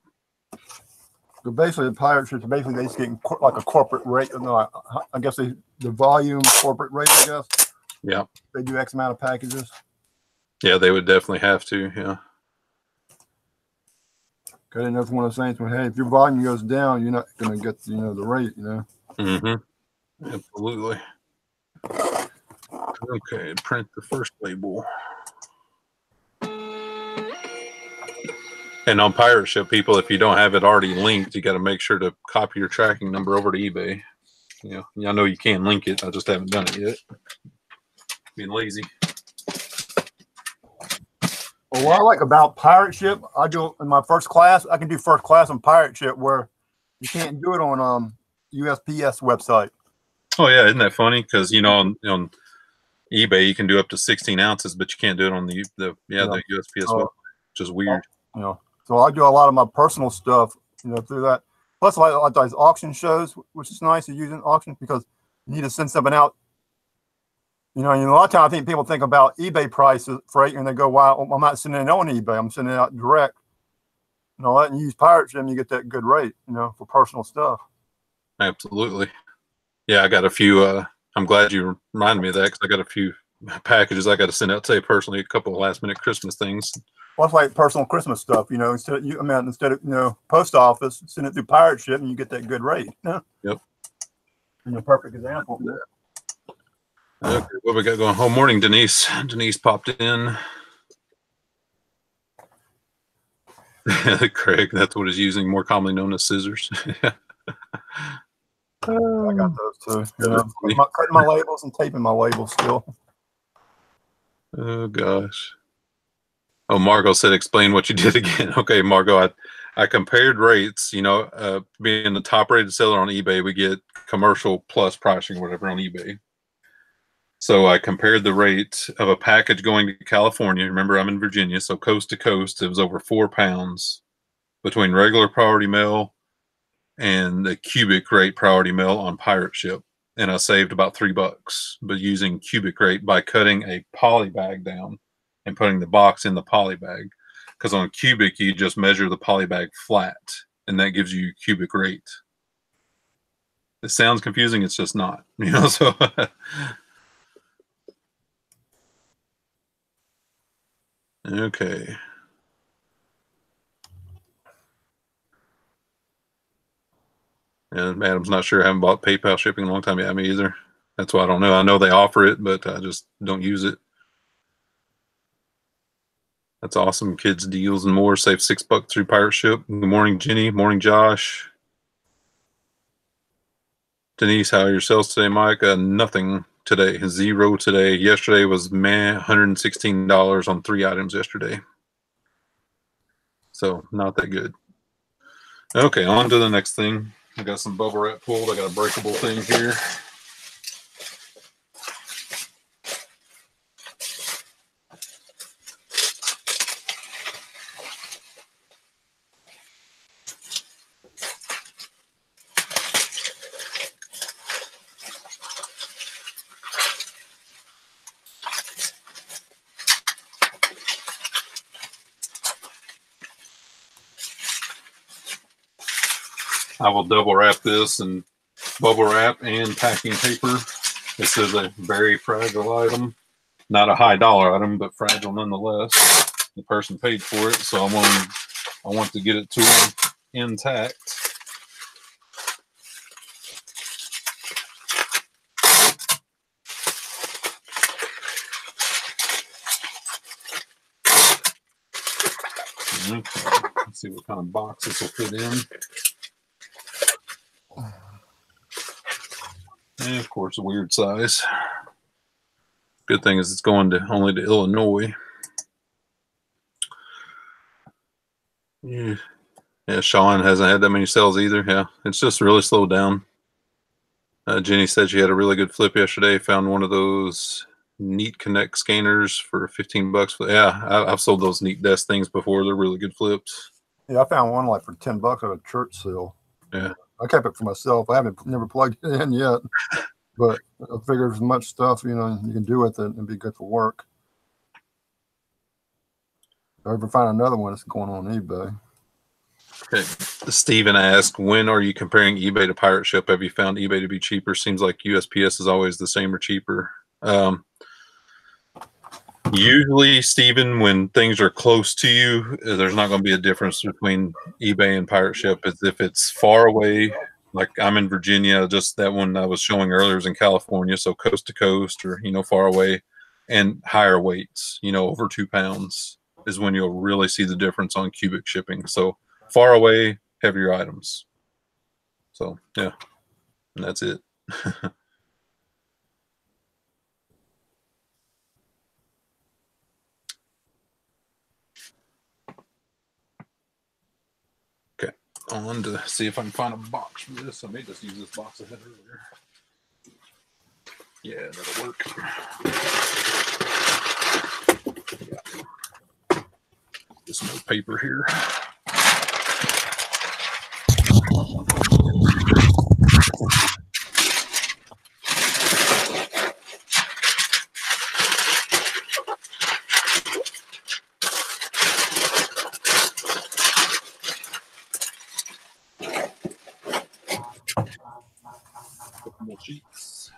B: So basically, the pirate ships, basically they just getting like a corporate rate. No, I guess the volume corporate rate. I guess.
A: Yeah.
B: They do X amount of packages.
A: Yeah, they would definitely have to. Yeah.
B: I didn't know if one of the things, well, hey, if your volume goes down, you're not going to get the rate.
A: Mm-hmm. Absolutely. Okay, print the first label. And on pirate ship, people, if you don't have it already linked, you got to make sure to copy your tracking number over to eBay. You know, I know you can link it. I just haven't done it yet. Being lazy.
B: Well, what I like about pirate ship, I do in my first class. I can do first class on pirate ship where you can't do it on USPS website.
A: Oh yeah, isn't that funny? Because you know on eBay you can do up to 16 ounces, but you can't do it on the USPS website, which is weird.
B: You know, so I do a lot of my personal stuff, you know, through that. Plus, I like those auction shows, which is nice to use in auction because you need to send something out. You know, a lot of times I think people think about eBay prices freight and they go, "Wow, I'm not sending it on eBay. I'm sending it out direct." You know, letting you use pirate ship, you get that good rate, you know, for personal stuff.
A: Absolutely. Yeah, I got a few. I'm glad you reminded me of that because I got a few packages I got to send out today personally. A couple of last minute Christmas things.
B: Well, it's like personal Christmas stuff, you know. Instead of post office, send it through pirate ship, and you get that good rate. You know?
A: Yep.
B: And a perfect example.
A: Yeah. Okay, what we got going? Oh, morning, Denise. Denise popped in. Craig, that's what he's using, more commonly known as scissors.
B: I got those too. You know, cutting my labels and taping my labels still.
A: Oh gosh. Oh, Margot said, "Explain what you did again." Okay, Margot, I compared rates. You know, being the top rated seller on eBay, we get commercial plus pricing or whatever on eBay. So I compared the rate of a package going to California. Remember, I'm in Virginia, so coast to coast, it was over 4 pounds between regular priority mail and the cubic rate priority mail on pirate ship. And I saved about $3, but using cubic rate by cutting a poly bag down and putting the box in the poly bag. Because on cubic, you just measure the poly bag flat, and that gives you cubic rate. It sounds confusing. It's just not, you know, so. Okay. And Adam's not sure. I haven't bought PayPal shipping in a long time. Yeah, me either. That's why I don't know. I know they offer it, but I just don't use it. That's awesome. Kids deals and more. Save $6 through pirate ship. Good morning, Jenny. Morning, Josh. Denise, how are your sales today, Mike? Nothing today. 0 today. Yesterday was $116 on 3 items yesterday. So not that good. Okay, on to the next thing. I got some bubble wrap pulled. I got a breakable thing here. I will double wrap this and bubble wrap and packing paper. This is a very fragile item. Not a high dollar item, but fragile nonetheless. The person paid for it, so I want to get it to them intact. Okay, let's see what kind of box this will fit in. And of course, a weird size. Good thing is it's going only to Illinois. Yeah, Sean hasn't had that many sales either. Yeah, it's just really slowed down. Jenny said she had a really good flip yesterday. Found one of those Neat Connect scanners for $15. Yeah, I've sold those Neat Desk things before. They're really good flips.
B: Yeah, I found one like for $10 at a church sale.
A: Yeah,
B: I kept it for myself. I haven't never plugged it in yet, but I figured as much stuff you can do with it and be good for work. If I ever find another one, it's going on eBay.
A: Okay. Steven asked, when are you comparing eBay to pirate ship? Have you found eBay to be cheaper? Seems like USPS is always the same or cheaper. Usually, Steven, when things are close to you, there's not going to be a difference between eBay and pirate ship. If it's far away, Like I'm in Virginia, just that one I was showing earlier is in California, so coast to coast or far away, and higher weights, over 2 pounds is when you'll really see the difference on cubic shipping. So far away, heavier items. So yeah, and that's it. Okay, on to see if I can find a box for this. I may just use this box I had earlier. Yeah, that'll work. Yeah. Just more paper here. Couple more sheets.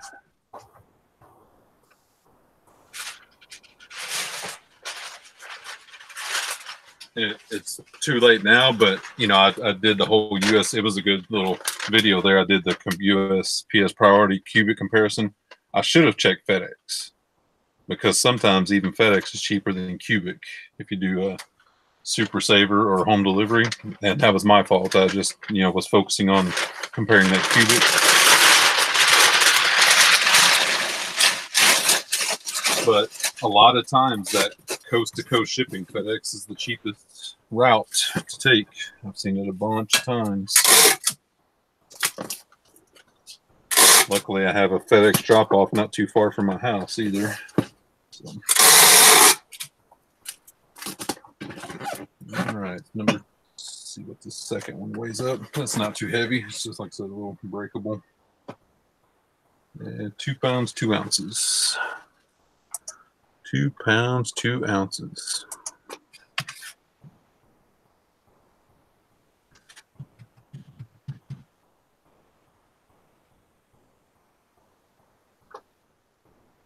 A: It's too late now, but I did the whole US. It was a good little video there. I did the USPS priority cubic comparison. I should have checked FedEx because sometimes even FedEx is cheaper than cubic if you do a Super Saver or home delivery. And that was my fault. I just was focusing on comparing that cubic. But a lot of times that coast to coast shipping, FedEx is the cheapest route to take. I've seen it a bunch of times. Luckily, I have a FedEx drop off not too far from my house either. So. All right, let's see what the second one weighs up. That's not too heavy. It's just like I said, a little breakable. 2 pounds, 2 ounces. 2 pounds, 2 ounces.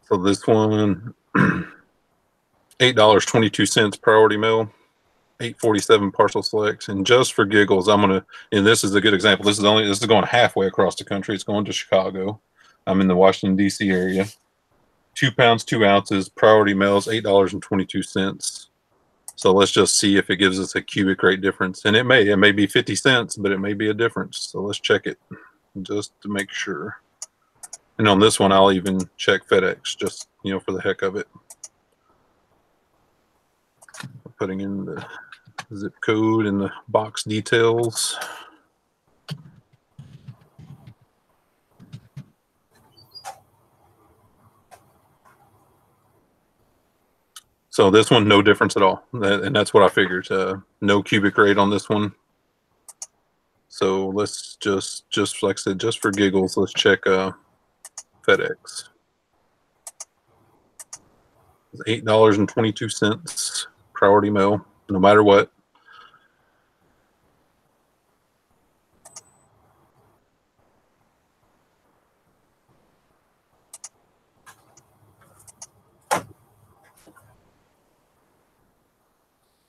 A: So this one, $8.22 priority mail, $8.47 parcel selects. And just for giggles, and this is a good example. This is going halfway across the country. It's going to Chicago. I'm in the Washington, D.C. area. 2 pounds, 2 ounces, priority mails, $8.22. So let's just see if it gives us a cubic rate difference. And it may be 50 cents, but it may be a difference. So let's check it just to make sure. And on this one, I'll even check FedEx just, for the heck of it. Putting in the zip code and the box details. So this one, no difference at all. And that's what I figured. No cubic rate on this one. So let's just like I said, just for giggles, let's check FedEx. $8.22 priority mail, no matter what.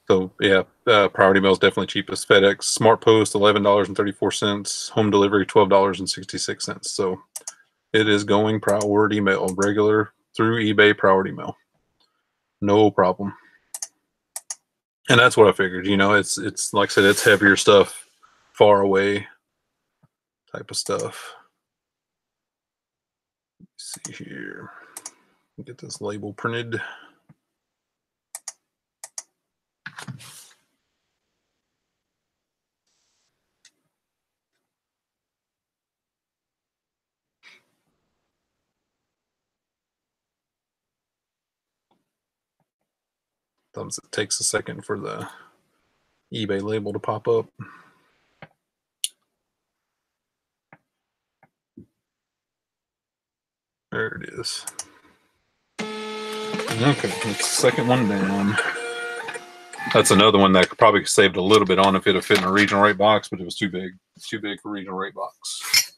A: So yeah, priority mail is definitely cheapest. FedEx, Smart Post, $11.34. Home delivery, $12.66. So it is going priority mail, regular through eBay priority mail. No problem. And that's what I figured. It's like I said, it's heavier stuff, far away type of stuff. Let's see here. Get this label printed. Sometimes it takes a second for the eBay label to pop up. There it is. Okay, that's the second one down. That's another one that could probably saved a little bit on if it had fit in a regional rate box, but it was too big. It's too big for regional rate box.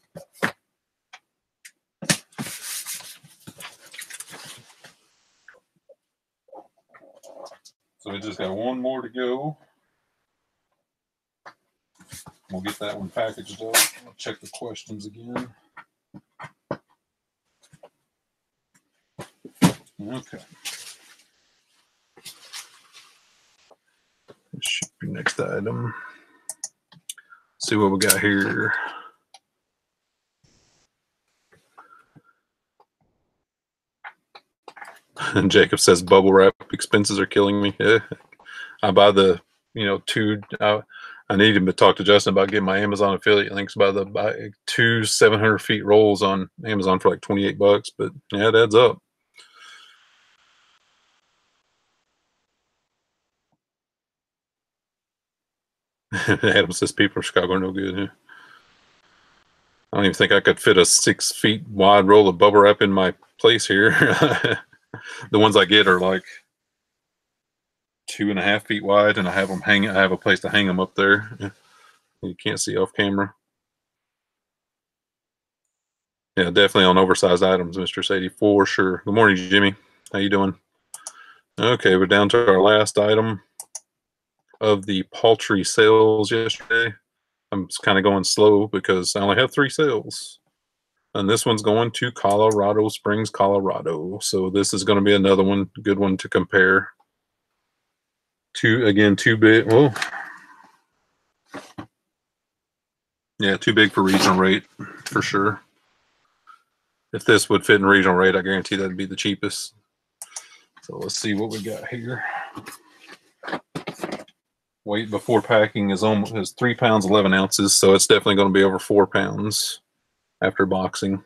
A: So we just got one more to go. We'll get that one packaged up. I'll check the questions again. Okay. Ship your next item. See what we got here. And Jacob says bubble wrap expenses are killing me. Yeah. I buy the, two. I need to talk to Justin about getting my Amazon affiliate links. Buy 2 700 feet rolls on Amazon for like $28. But yeah, it adds up. Adam says people in Chicago are no good. Yeah. I don't even think I could fit a 6 feet wide roll of bubble wrap in my place here. The ones I get are like 2.5 feet wide, and I have them hanging. I have a place to hang them up there. You can't see off camera. Yeah, definitely on oversized items, Mr. Sadie, for sure. Good morning, Jimmy. How you doing? Okay, we're down to our last item of the poultry sales yesterday. I'm just kind of going slow because I only have 3 sales. And this one's going to Colorado Springs, Colorado. So this is going to be another one, good one to compare. Too big. Well, yeah, too big for regional rate for sure. If this would fit in regional rate, I guarantee that'd be the cheapest. So let's see what we got here. Weight before packing is 3 pounds 11 ounces, so it's definitely going to be over 4 pounds after boxing.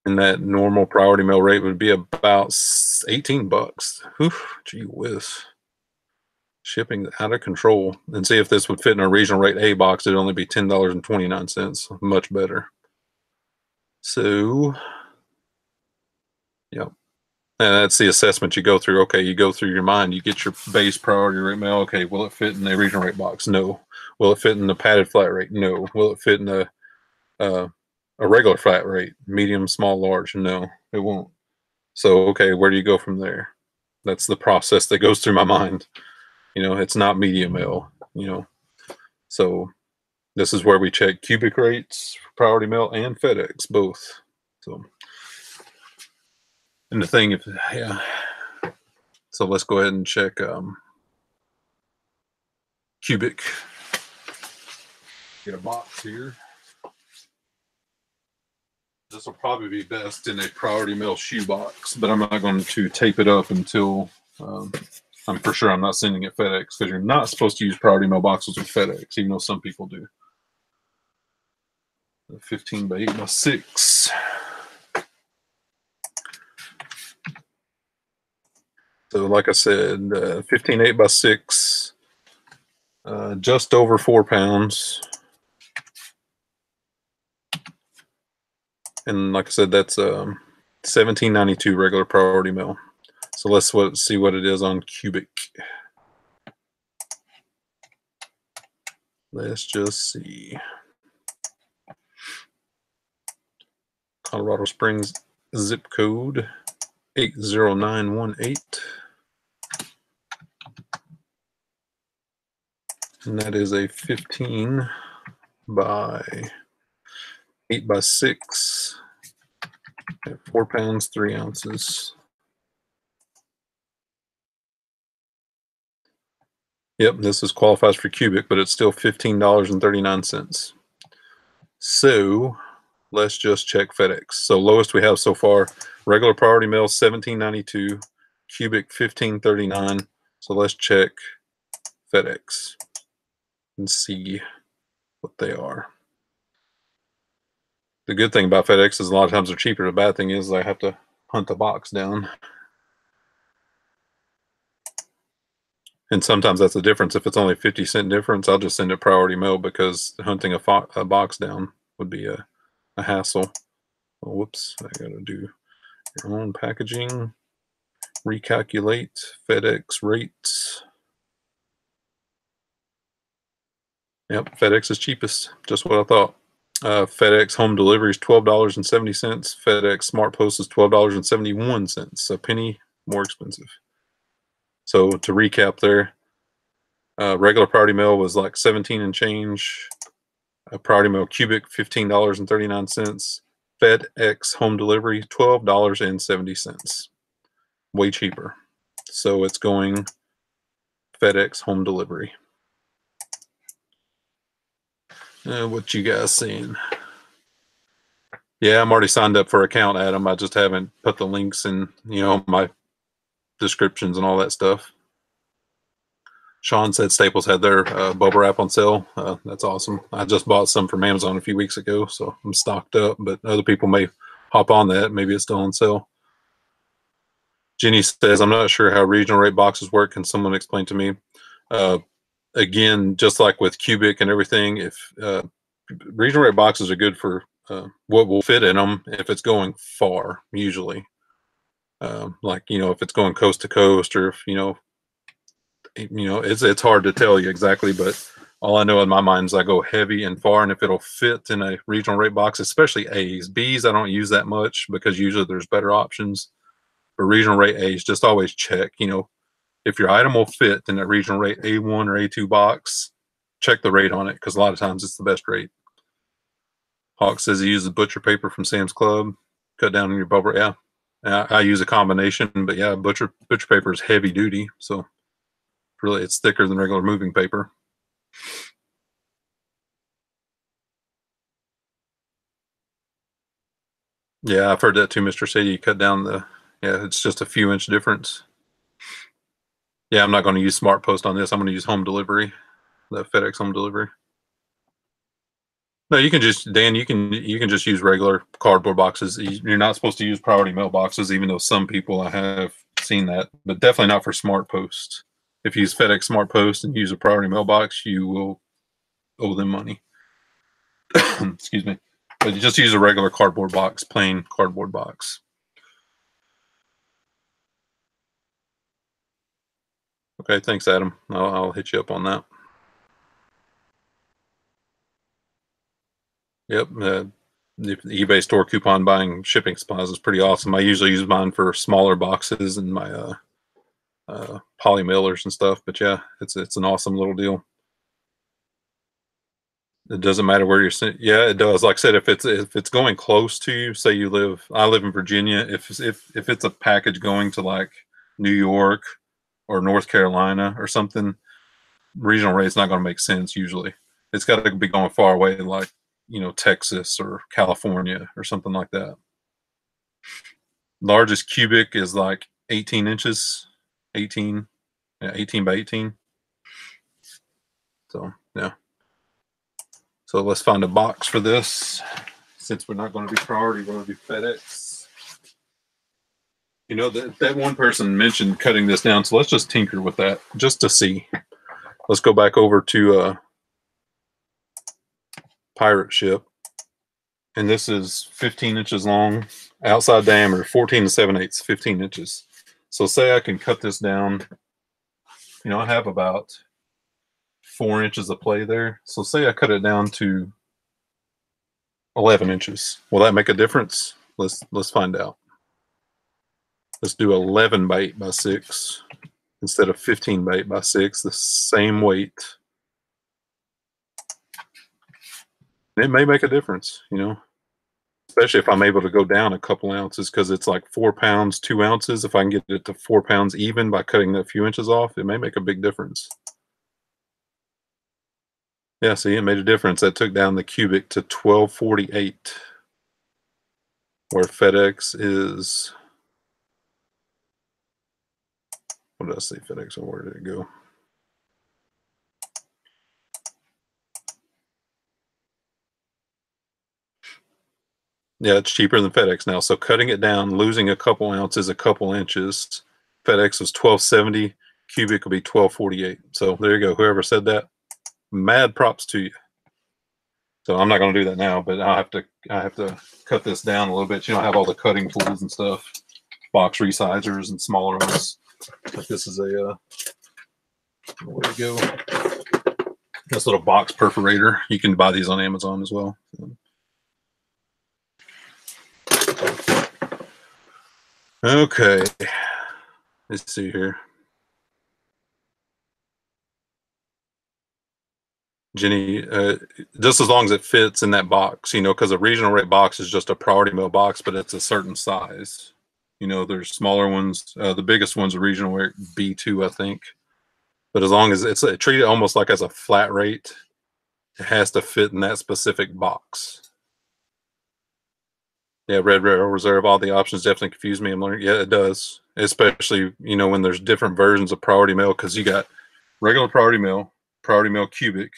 A: And that normal priority mail rate would be about $18. Whew, gee whiz. Shipping out of control. And see if this would fit in a regional rate A box, it'd only be $10.29. Much better. So, yep. And that's the assessment you go through. Okay, you go through your mind. You get your base priority rate mail. Okay, will it fit in the regional rate box? No. Will it fit in the padded flat rate? No. Will it fit in a regular flat rate? Medium, small, large? No, it won't. So, okay, where do you go from there? That's the process that goes through my mind. It's not media mail, So this is where we check cubic rates, priority mail, and FedEx, both. So, and the thing, so let's go ahead and check cubic. Get a box here. This will probably be best in a priority mail shoe box, but I'm not going to tape it up until I'm for sure I'm not sending it FedEx, because you're not supposed to use priority mail boxes with FedEx, even though some people do. 15 by 8 by 6. So like I said, 15 8 by 6, just over 4 pounds. And like I said, that's $17.92 regular priority mail. So let's see what it is on cubic. Let's just see. Colorado Springs zip code 80918. And that is a 15 by 8 by 6 at 4 pounds 3 ounces. Yep, this is qualifies for cubic, but it's still $15.39. So let's just check FedEx. So lowest we have so far, regular priority mail $17.92, cubic $15.39. So let's check FedEx and see what they are. The good thing about FedEx is a lot of times they're cheaper. The bad thing is I have to hunt the box down. And sometimes that's the difference. If it's only 50-cent difference, I'll just send it priority mail, because hunting a box down would be a hassle. Oh, whoops, I gotta do your own packaging. Recalculate FedEx rates. Yep, FedEx is cheapest. Just what I thought. FedEx home delivery is $12.70. FedEx Smart Post is $12.71. A penny more expensive. So to recap there, Regular priority mail was like 17 and change. Priority mail cubic, $15.39. FedEx home delivery, $12.70. Way cheaper. So it's going FedEx home delivery. What you guys seeing? Yeah, I'm already signed up for an account, Adam. I just haven't put the links in, my descriptions and all that stuff. Sean said Staples had their bubble wrap on sale. That's awesome. I just bought some from Amazon a few weeks ago, so I'm stocked up, but other people may hop on that. Maybe it's still on sale. Jenny says, I'm not sure how regional rate boxes work. Can someone explain to me? Again, just like with cubic and everything, if regional rate boxes are good for what will fit in them if it's going far, usually. Like, if it's going coast to coast, or if, it's hard to tell you exactly, but all I know in my mind is I go heavy and far, and if it'll fit in a regional rate box, especially A's. B's I don't use that much because usually there's better options. For regional rate A's, just always check, if your item will fit in a regional rate A1 or A2 box, check the rate on it, because a lot of times it's the best rate. Hawk says he uses butcher paper from Sam's Club. Cut down on your bubble. Yeah, I use a combination, but yeah, butcher paper is heavy duty, so really it's thicker than regular moving paper. Yeah, I've heard that too, Mr. Sadie. You cut down it's just a few inch difference. Yeah, I'm not going to use Smart Post on this. I'm going to use home delivery, the FedEx home delivery. No, you can just, Dan, you can just use regular cardboard boxes. You're not supposed to use priority mail boxes, even though some people, I have seen that, but definitely not for Smart Post. If you use FedEx Smart Post and use a priority mailbox, you will owe them money. Excuse me. But you just use a regular cardboard box, plain cardboard box. Okay, thanks, Adam. I'll hit you up on that. Yep. The eBay store coupon buying shipping supplies is pretty awesome. I usually use mine for smaller boxes and my poly mailers and stuff. But yeah, it's an awesome little deal. It doesn't matter where you're sitting. Yeah, it does. Like I said, if it's going close to you, say I live in Virginia. If it's a package going to like New York or North Carolina or something, regional rate's not going to make sense usually. It's got to be going far away, like Texas or California or something like that. Largest cubic is like 18 inches, 18 by 18. So yeah. So let's find a box for this. Since we're not going to be priority, we're going to be FedEx. That one person mentioned cutting this down, so let's just tinker with that just to see. Let's go back over to pirate ship. And this is 15 inches long, outside diameter, 14 7/8, 15 inches. So say I can cut this down. I have about 4 inches of play there. So say I cut it down to 11 inches. Will that make a difference? Let's find out. Let's do 11 by 8 by 6 instead of 15 by 8 by 6, the same weight. It may make a difference, especially if I'm able to go down a couple ounces, because it's like 4 pounds, 2 ounces. If I can get it to 4 pounds even by cutting a few inches off, it may make a big difference. Yeah, see, it made a difference. That took down the cubic to 1248, where FedEx is, what did I say FedEx, or where did it go? Yeah, it's cheaper than FedEx now. So cutting it down, losing a couple ounces, a couple inches. FedEx was 1270, cubic will be 1248. So there you go. Whoever said that, mad props to you. So I'm not going to do that now, but I have to cut this down a little bit. I have all the cutting tools and stuff, box resizers and smaller ones. But this is a way to go. This little box perforator. You can buy these on Amazon as well. Okay, let's see here. Jenny, just as long as it fits in that box, you know, because a regional rate box is just a priority mail box, but it's a certain size. You know, there's smaller ones. The biggest one's a regional rate B2, I think. But as long as it's treated almost like as a flat rate, it has to fit in that specific box. Yeah, Red Rail Reserve, all the options definitely confuse me. I'm learning. Yeah, it does. Especially, you know, when there's different versions of priority mail, because you got regular priority mail cubic,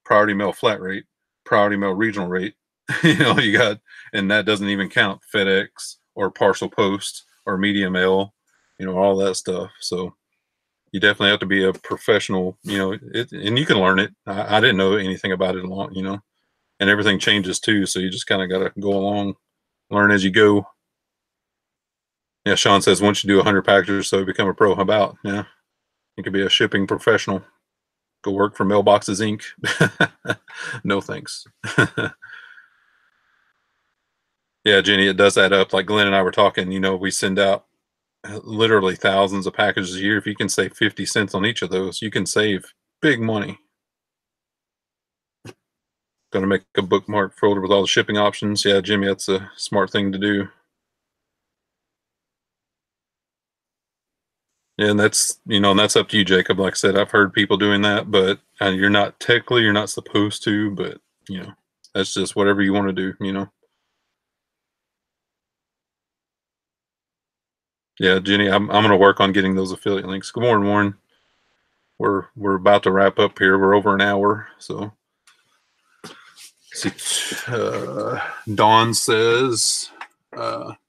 A: priority mail flat rate, priority mail regional rate. You know, you got, and that doesn't even count FedEx or parcel post or media mail, you know, all that stuff. So you definitely have to be a professional, you know, and you can learn it. I didn't know anything about it a lot, you know, and everything changes too. So you just kind of got to go along, learn as you go. Yeah, Sean says once you do 100 packages or so, you become a pro. How about? Yeah, you could be a shipping professional. Go work for Mailboxes Inc. No thanks. Yeah, Jenny, it does add up. Like Glenn and I were talking, you know, we send out literally thousands of packages a year. If you can save 50 cents on each of those, you can save big money. Going to make a bookmark folder with all the shipping options. Yeah, Jimmy, that's a smart thing to do. Yeah, and that's, you know, and that's up to you, Jacob. Like I said, I've heard people doing that, but you're not supposed to, but you know, that's just whatever you want to do, you know. Yeah, Jenny, I'm going to work on getting those affiliate links. Good morning, Warren. We're about to wrap up here. We're over an hour, so. See, Dawn says,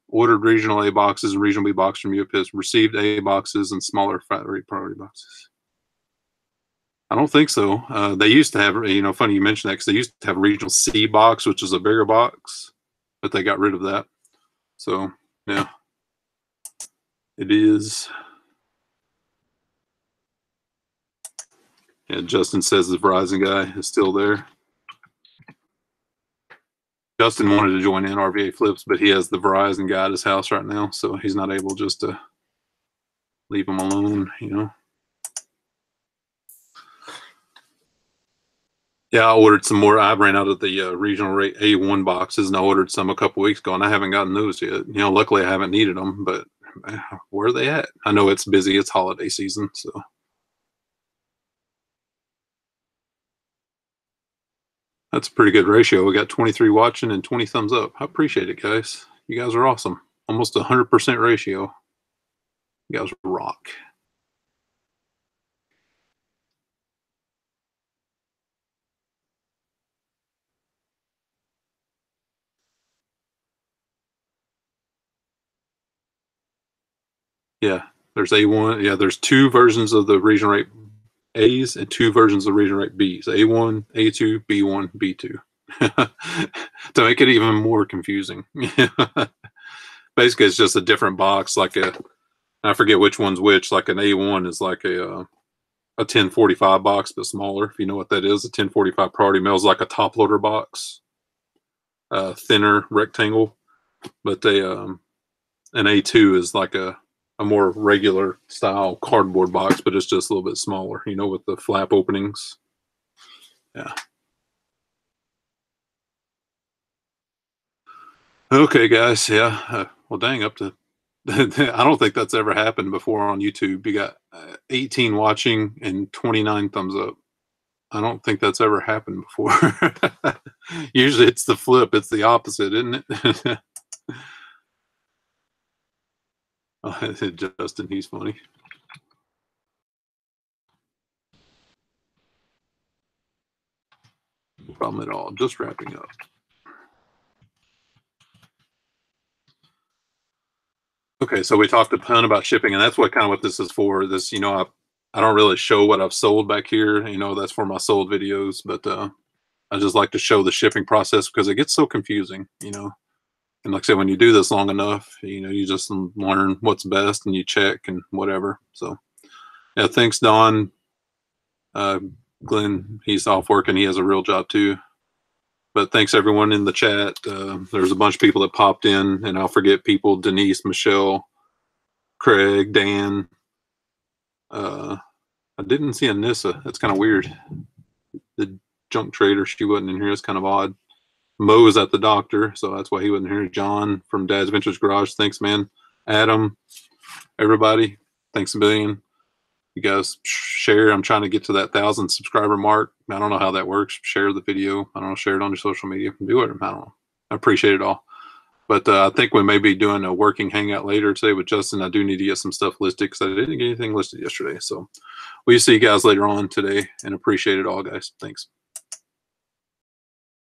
A: ordered regional A boxes and regional B boxes from UPS, received A boxes and smaller flat rate priority boxes. I don't think so. They used to have, you know, funny you mentioned that because they used to have a regional C box, which is a bigger box, but they got rid of that. So, yeah, it is. Yeah, Justin says the Verizon guy is still there. Justin wanted to join NRVA Flips, but he has the Verizon guy at his house right now, so he's not able just to leave him alone, you know. Yeah, I ordered some more. I ran out of the regional rate A1 boxes, and I ordered some a couple weeks ago, and I haven't gotten those yet. You know, luckily I haven't needed them, but where are they at? I know it's busy. It's holiday season, so. That's a pretty good ratio. We got 23 watching and 20 thumbs up. I appreciate it, guys. You guys are awesome. Almost 100% ratio. You guys rock. Yeah, there's A1. Yeah, there's two versions of the regional rate A's and two versions of regional rate B's. A1, A2, B1, B2. To make it even more confusing. Basically, it's just a different box. Like I forget which one's which. Like an A1 is like a 1045 box, but smaller. If you know what that is, a 1045 priority mail is like a top loader box, thinner rectangle. But an A2 is like a more regular style cardboard box, but it's just a little bit smaller, you know, with the flap openings. Yeah. Okay, guys. Yeah. Well, dang, up to, I don't think that's ever happened before on YouTube. You got 18 watching and 29 thumbs up. I don't think that's ever happened before. Usually it's the flip. It's the opposite, isn't it? Oh, Justin, he's funny. No problem at all. Just wrapping up. Okay, so we talked a ton about shipping, and that's what kind of what this is for. This, you know, I don't really show what I've sold back here. You know, that's for my sold videos, but I just like to show the shipping process because it gets so confusing, you know. And like I said, when you do this long enough, you know, you just learn what's best and you check and whatever. So, yeah, thanks, Don. Glenn, he's off work and he has a real job too. But thanks everyone in the chat. There's a bunch of people that popped in, and I'll forget people: Denise, Michelle, Craig, Dan. I didn't see Anissa. That's kind of weird. The Junk Trader, she wasn't in here. It's kind of odd. Mo is at the doctor, so that's why he wasn't here. John from Dad's Ventures Garage, thanks, man. Adam, everybody, thanks a billion. You guys share. I'm trying to get to that 1,000 subscriber mark. I don't know how that works. Share the video. I don't know. Share it on your social media. Do it. I don't know. I appreciate it all. But I think we may be doing a working hangout later today with Justin. I do need to get some stuff listed because I didn't get anything listed yesterday. So we'll see you guys later on today and appreciate it all, guys. Thanks.